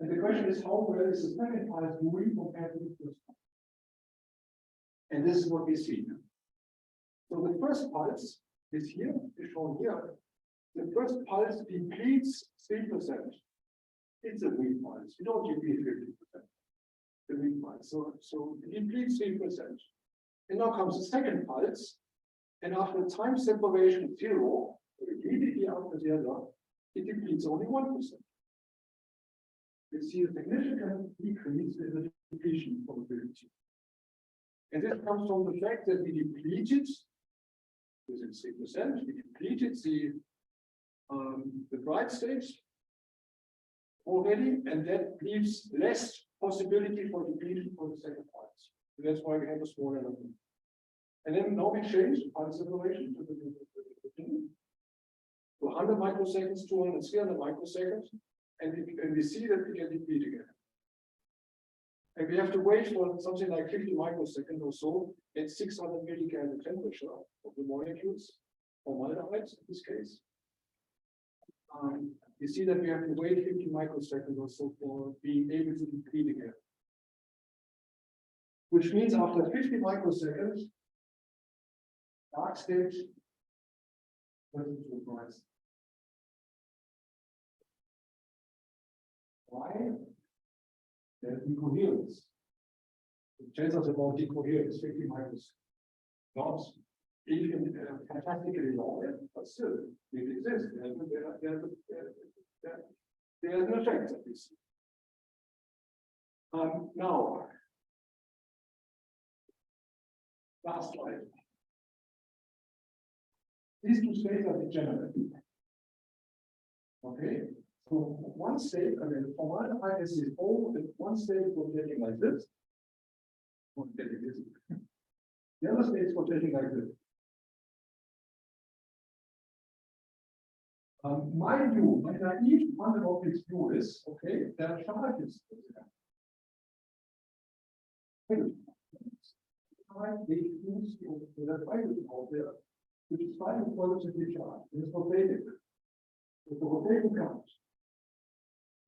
And the question is, how well is the second pulse doing compared to the first one? And this is what we see. So the first pulse is here, is shown here. The first pulse depletes 3%. It's a weak pulse. You don't deplete 50%. The weak pulse. So it depletes 3%. And now comes the second pulse. And after time separation 0, immediately after the other, it depletes only 1%. You see a significant decrease in the depletion probability. And this comes from the fact that we depleted within 3%, we depleted the bright states already, and that leaves less possibility for depletion for the second pulse. So that's why we have a smaller number. And then now we change the pulse separation to 100 microseconds, 200, 300 microseconds, and we see that we can deplete again. And we have to wait for something like 50 microseconds or so at 600 millikelvin temperature of the molecules, formaldehyde in this case. You see that we have to wait 50 microseconds or so for being able to deplete again. Which means after 50 microseconds, dark state turns into a bright state. Why? There's decoherence. It tells us about decoherence, 50 microseconds. Not even fantastically long, but still, it exists. There's an effect that we see. Now, last slide. These two states are degenerate. Okay, so one state, I mean, formaldehyde is this whole, one state is rotating like this. The other state is rotating like this. My view, my naive fundamentalist view is, okay, there are charges. They use the hydrogen out there, which is highly positively charged. It's rotating. It's a rotating current.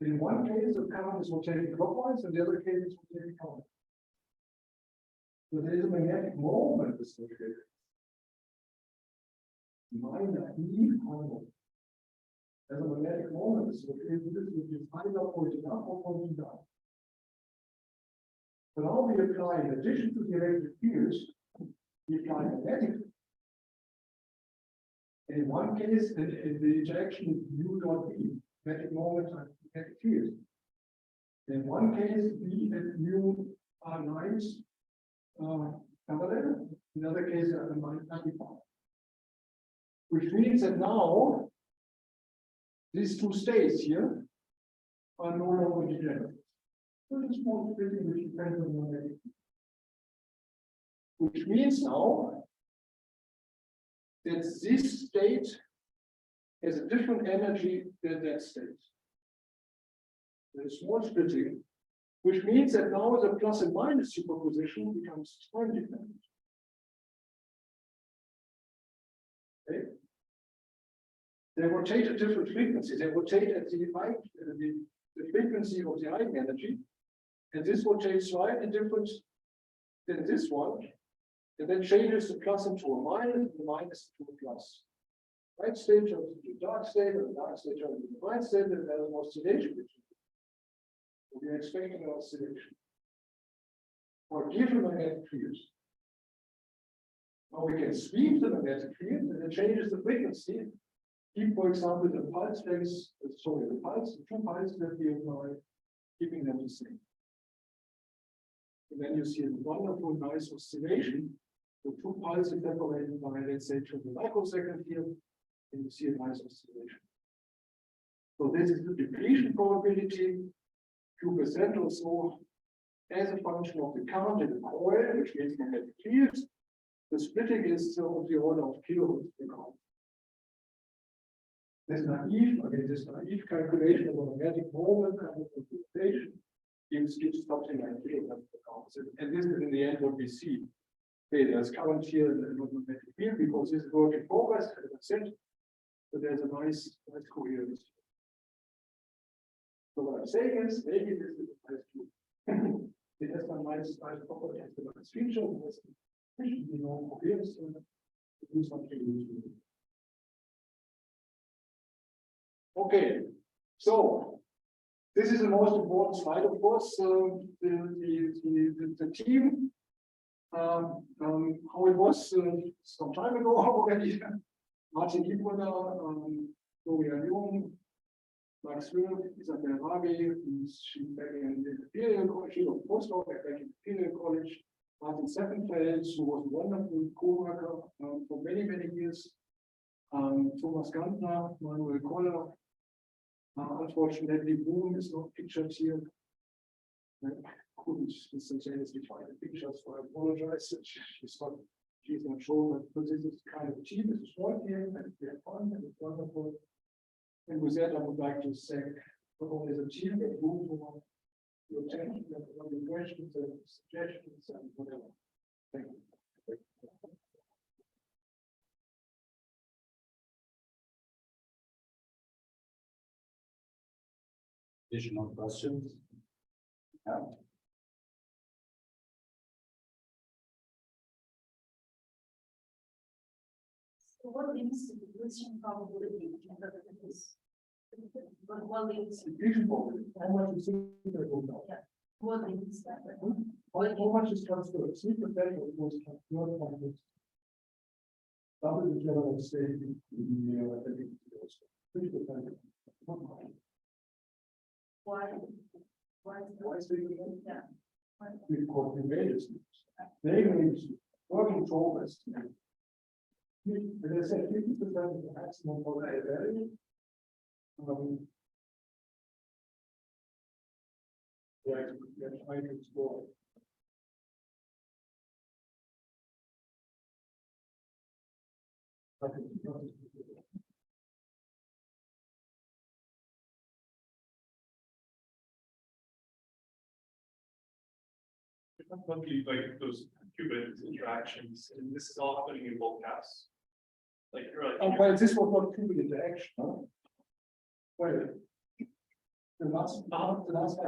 In one case, the current is rotating clockwise, and the other case is rotating counterclockwise. So there is a magnetic moment associated. My naive fundamentalist. There's a magnetic moment associated with this, which is either pointing up or pointing down. So now we apply, in addition to the electric fields, we apply magnetic. And in one case, the interaction is U dot B, magnetic moment and magnetic field. In one case, B and mu are lines parallel. In another case, they are antipolar. Which means that now these two states here are no longer degenerate. So it's small splitting which depends on the magnetic field. Which means now that this state has a different energy than that state. There is small splitting, which means that now the plus and minus superposition becomes time dependent. Okay? They rotate at different frequencies. They rotate at the frequency of the eigenenergy, and this rotates slightly different than this one, and then changes the plus into a minus, the minus into a plus. Light state turns into dark state, and the dark state turns into light state, and there's an oscillation between them. So we are expecting an oscillation. For given magnetic field. Now we can sweep the magnetic field, and it changes the frequency. Keep, for example, the pulse phase, the two pulses that we apply, keeping them the same. And then you see a wonderful, nice oscillation. The two pulses separated by, let's say, 20 microseconds here, and you see a nice oscillation. So this is the depletion probability, 2% or so, as a function of the current in the coil, which means magnetic field. The splitting is of the order of kilohertz per count. This naive calculation of a magnetic moment and rotation gives something like kilohertz per count. And this is in the end what we see. Okay, there's current here in the magnetic field because this is work in progress, as I said, but there's a nice coherence. So what I'm saying is, maybe this is a nice tool. It has some nice property, it has a nice feature, it has sufficiently long coherence to do something useful. Okay, so this is the most important slide, of course. The team, how it was some time ago already. Martin Liebruder, Florian Jung, Max Wilk, Isabel Rabe, she's back in the Imperial College, she was postdoc back in the Imperial College. Martin Seppenfeld, who was a wonderful co-worker for many, many years. Thomas Gantner, Manuel Koller. Unfortunately, Boom is not pictured here. I couldn't instantaneously find the pictures, so I apologize. She's not sure, but this is kind of a team, it's a small team, and we have fun, and it's wonderful. And with that, I would like to thank not only the team, but Boom for your attention, and for your questions and suggestions and whatever. Thank you. Additional questions? Yeah. So what limits the depletion probability? What limits? Depletion probability, how much is that goes down? What limits that? How much is transferred? 3% was transferred. Double the general state in the 3%. Why? Why is it? Yeah. Because we made it. They made working progress. As I said, 50% is the maximum for the value. Yeah, I can explore. Not really like those qubit interactions, and this is all happening in bulk gas. Like you're like. Oh, well, this was not qubit interaction, huh? Well, the last five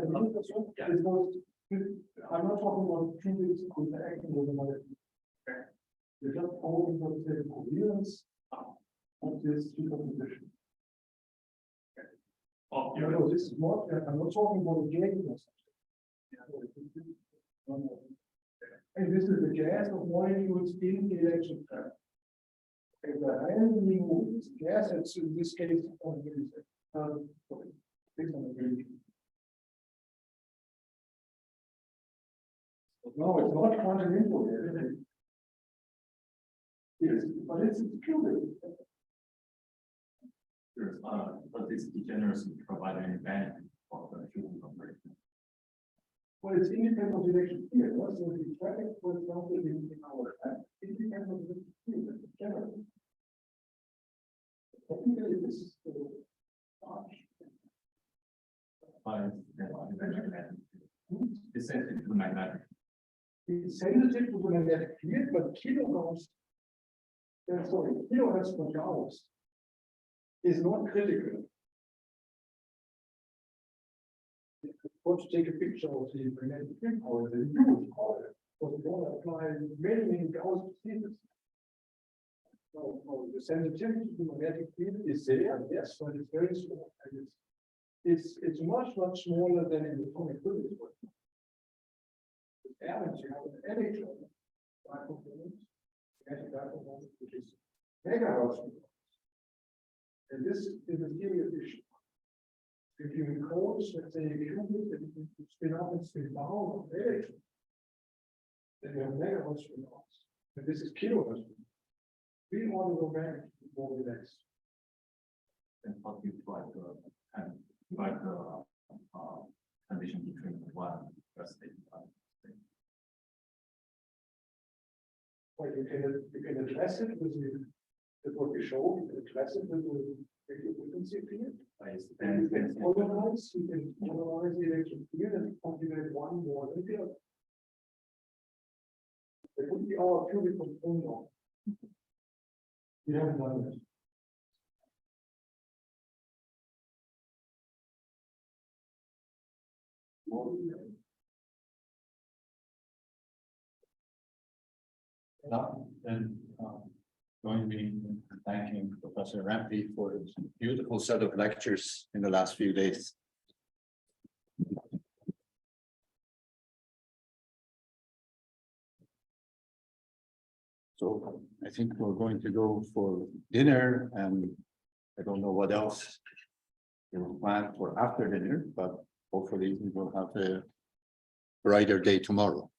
minutes or so, Yeah. it was, I'm not talking about qubits interacting with another. Okay. You're just talking about the coherence of this superposition. Oh, You know, this is more, I'm not talking about the gate or something. And this is the gas of molecules in the electron pair. If the ion remove this gas, it's in this case, no, it's not quantum info here, is it? Yes, but it's qubit. But it's degeneracy providing an advantage for the human operation. Well, it's independent of the electric field. So the traffic, for example, in our lab, it depends on the field, generally. Technically, this is the charge. But it's sensitive to magnetic. It's sensitive to the magnetic field, but kilograms, sorry, kilohertz per gauss is not critical. Want to take a picture of the magnetic field power, the huge power, because we want to apply many gauss fields. So, the sensitivity to magnetic field is there, yes, but it's very small. And it's much smaller than in the atomic physics. Elements, you have an electron, which is megahertz. And this is a serious issue. If you enclose, let's say, a qubit that you spin up and spin down of the electron, then you have megahertz frequency. And this is kilohertz. We want to go back to more relaxed. And how do you provide the condition between one first state and other state? Well, you can address it with what we showed, you can address it with the frequency field. And you can polarize the electric field and combine one more than the other. That would be our qubit component. We haven't done that. And join me in thanking Professor Rempe for his beautiful set of lectures in the last few days. So I think we're going to go for dinner, and I don't know what else we'll plan for after dinner, but hopefully we will have a brighter day tomorrow.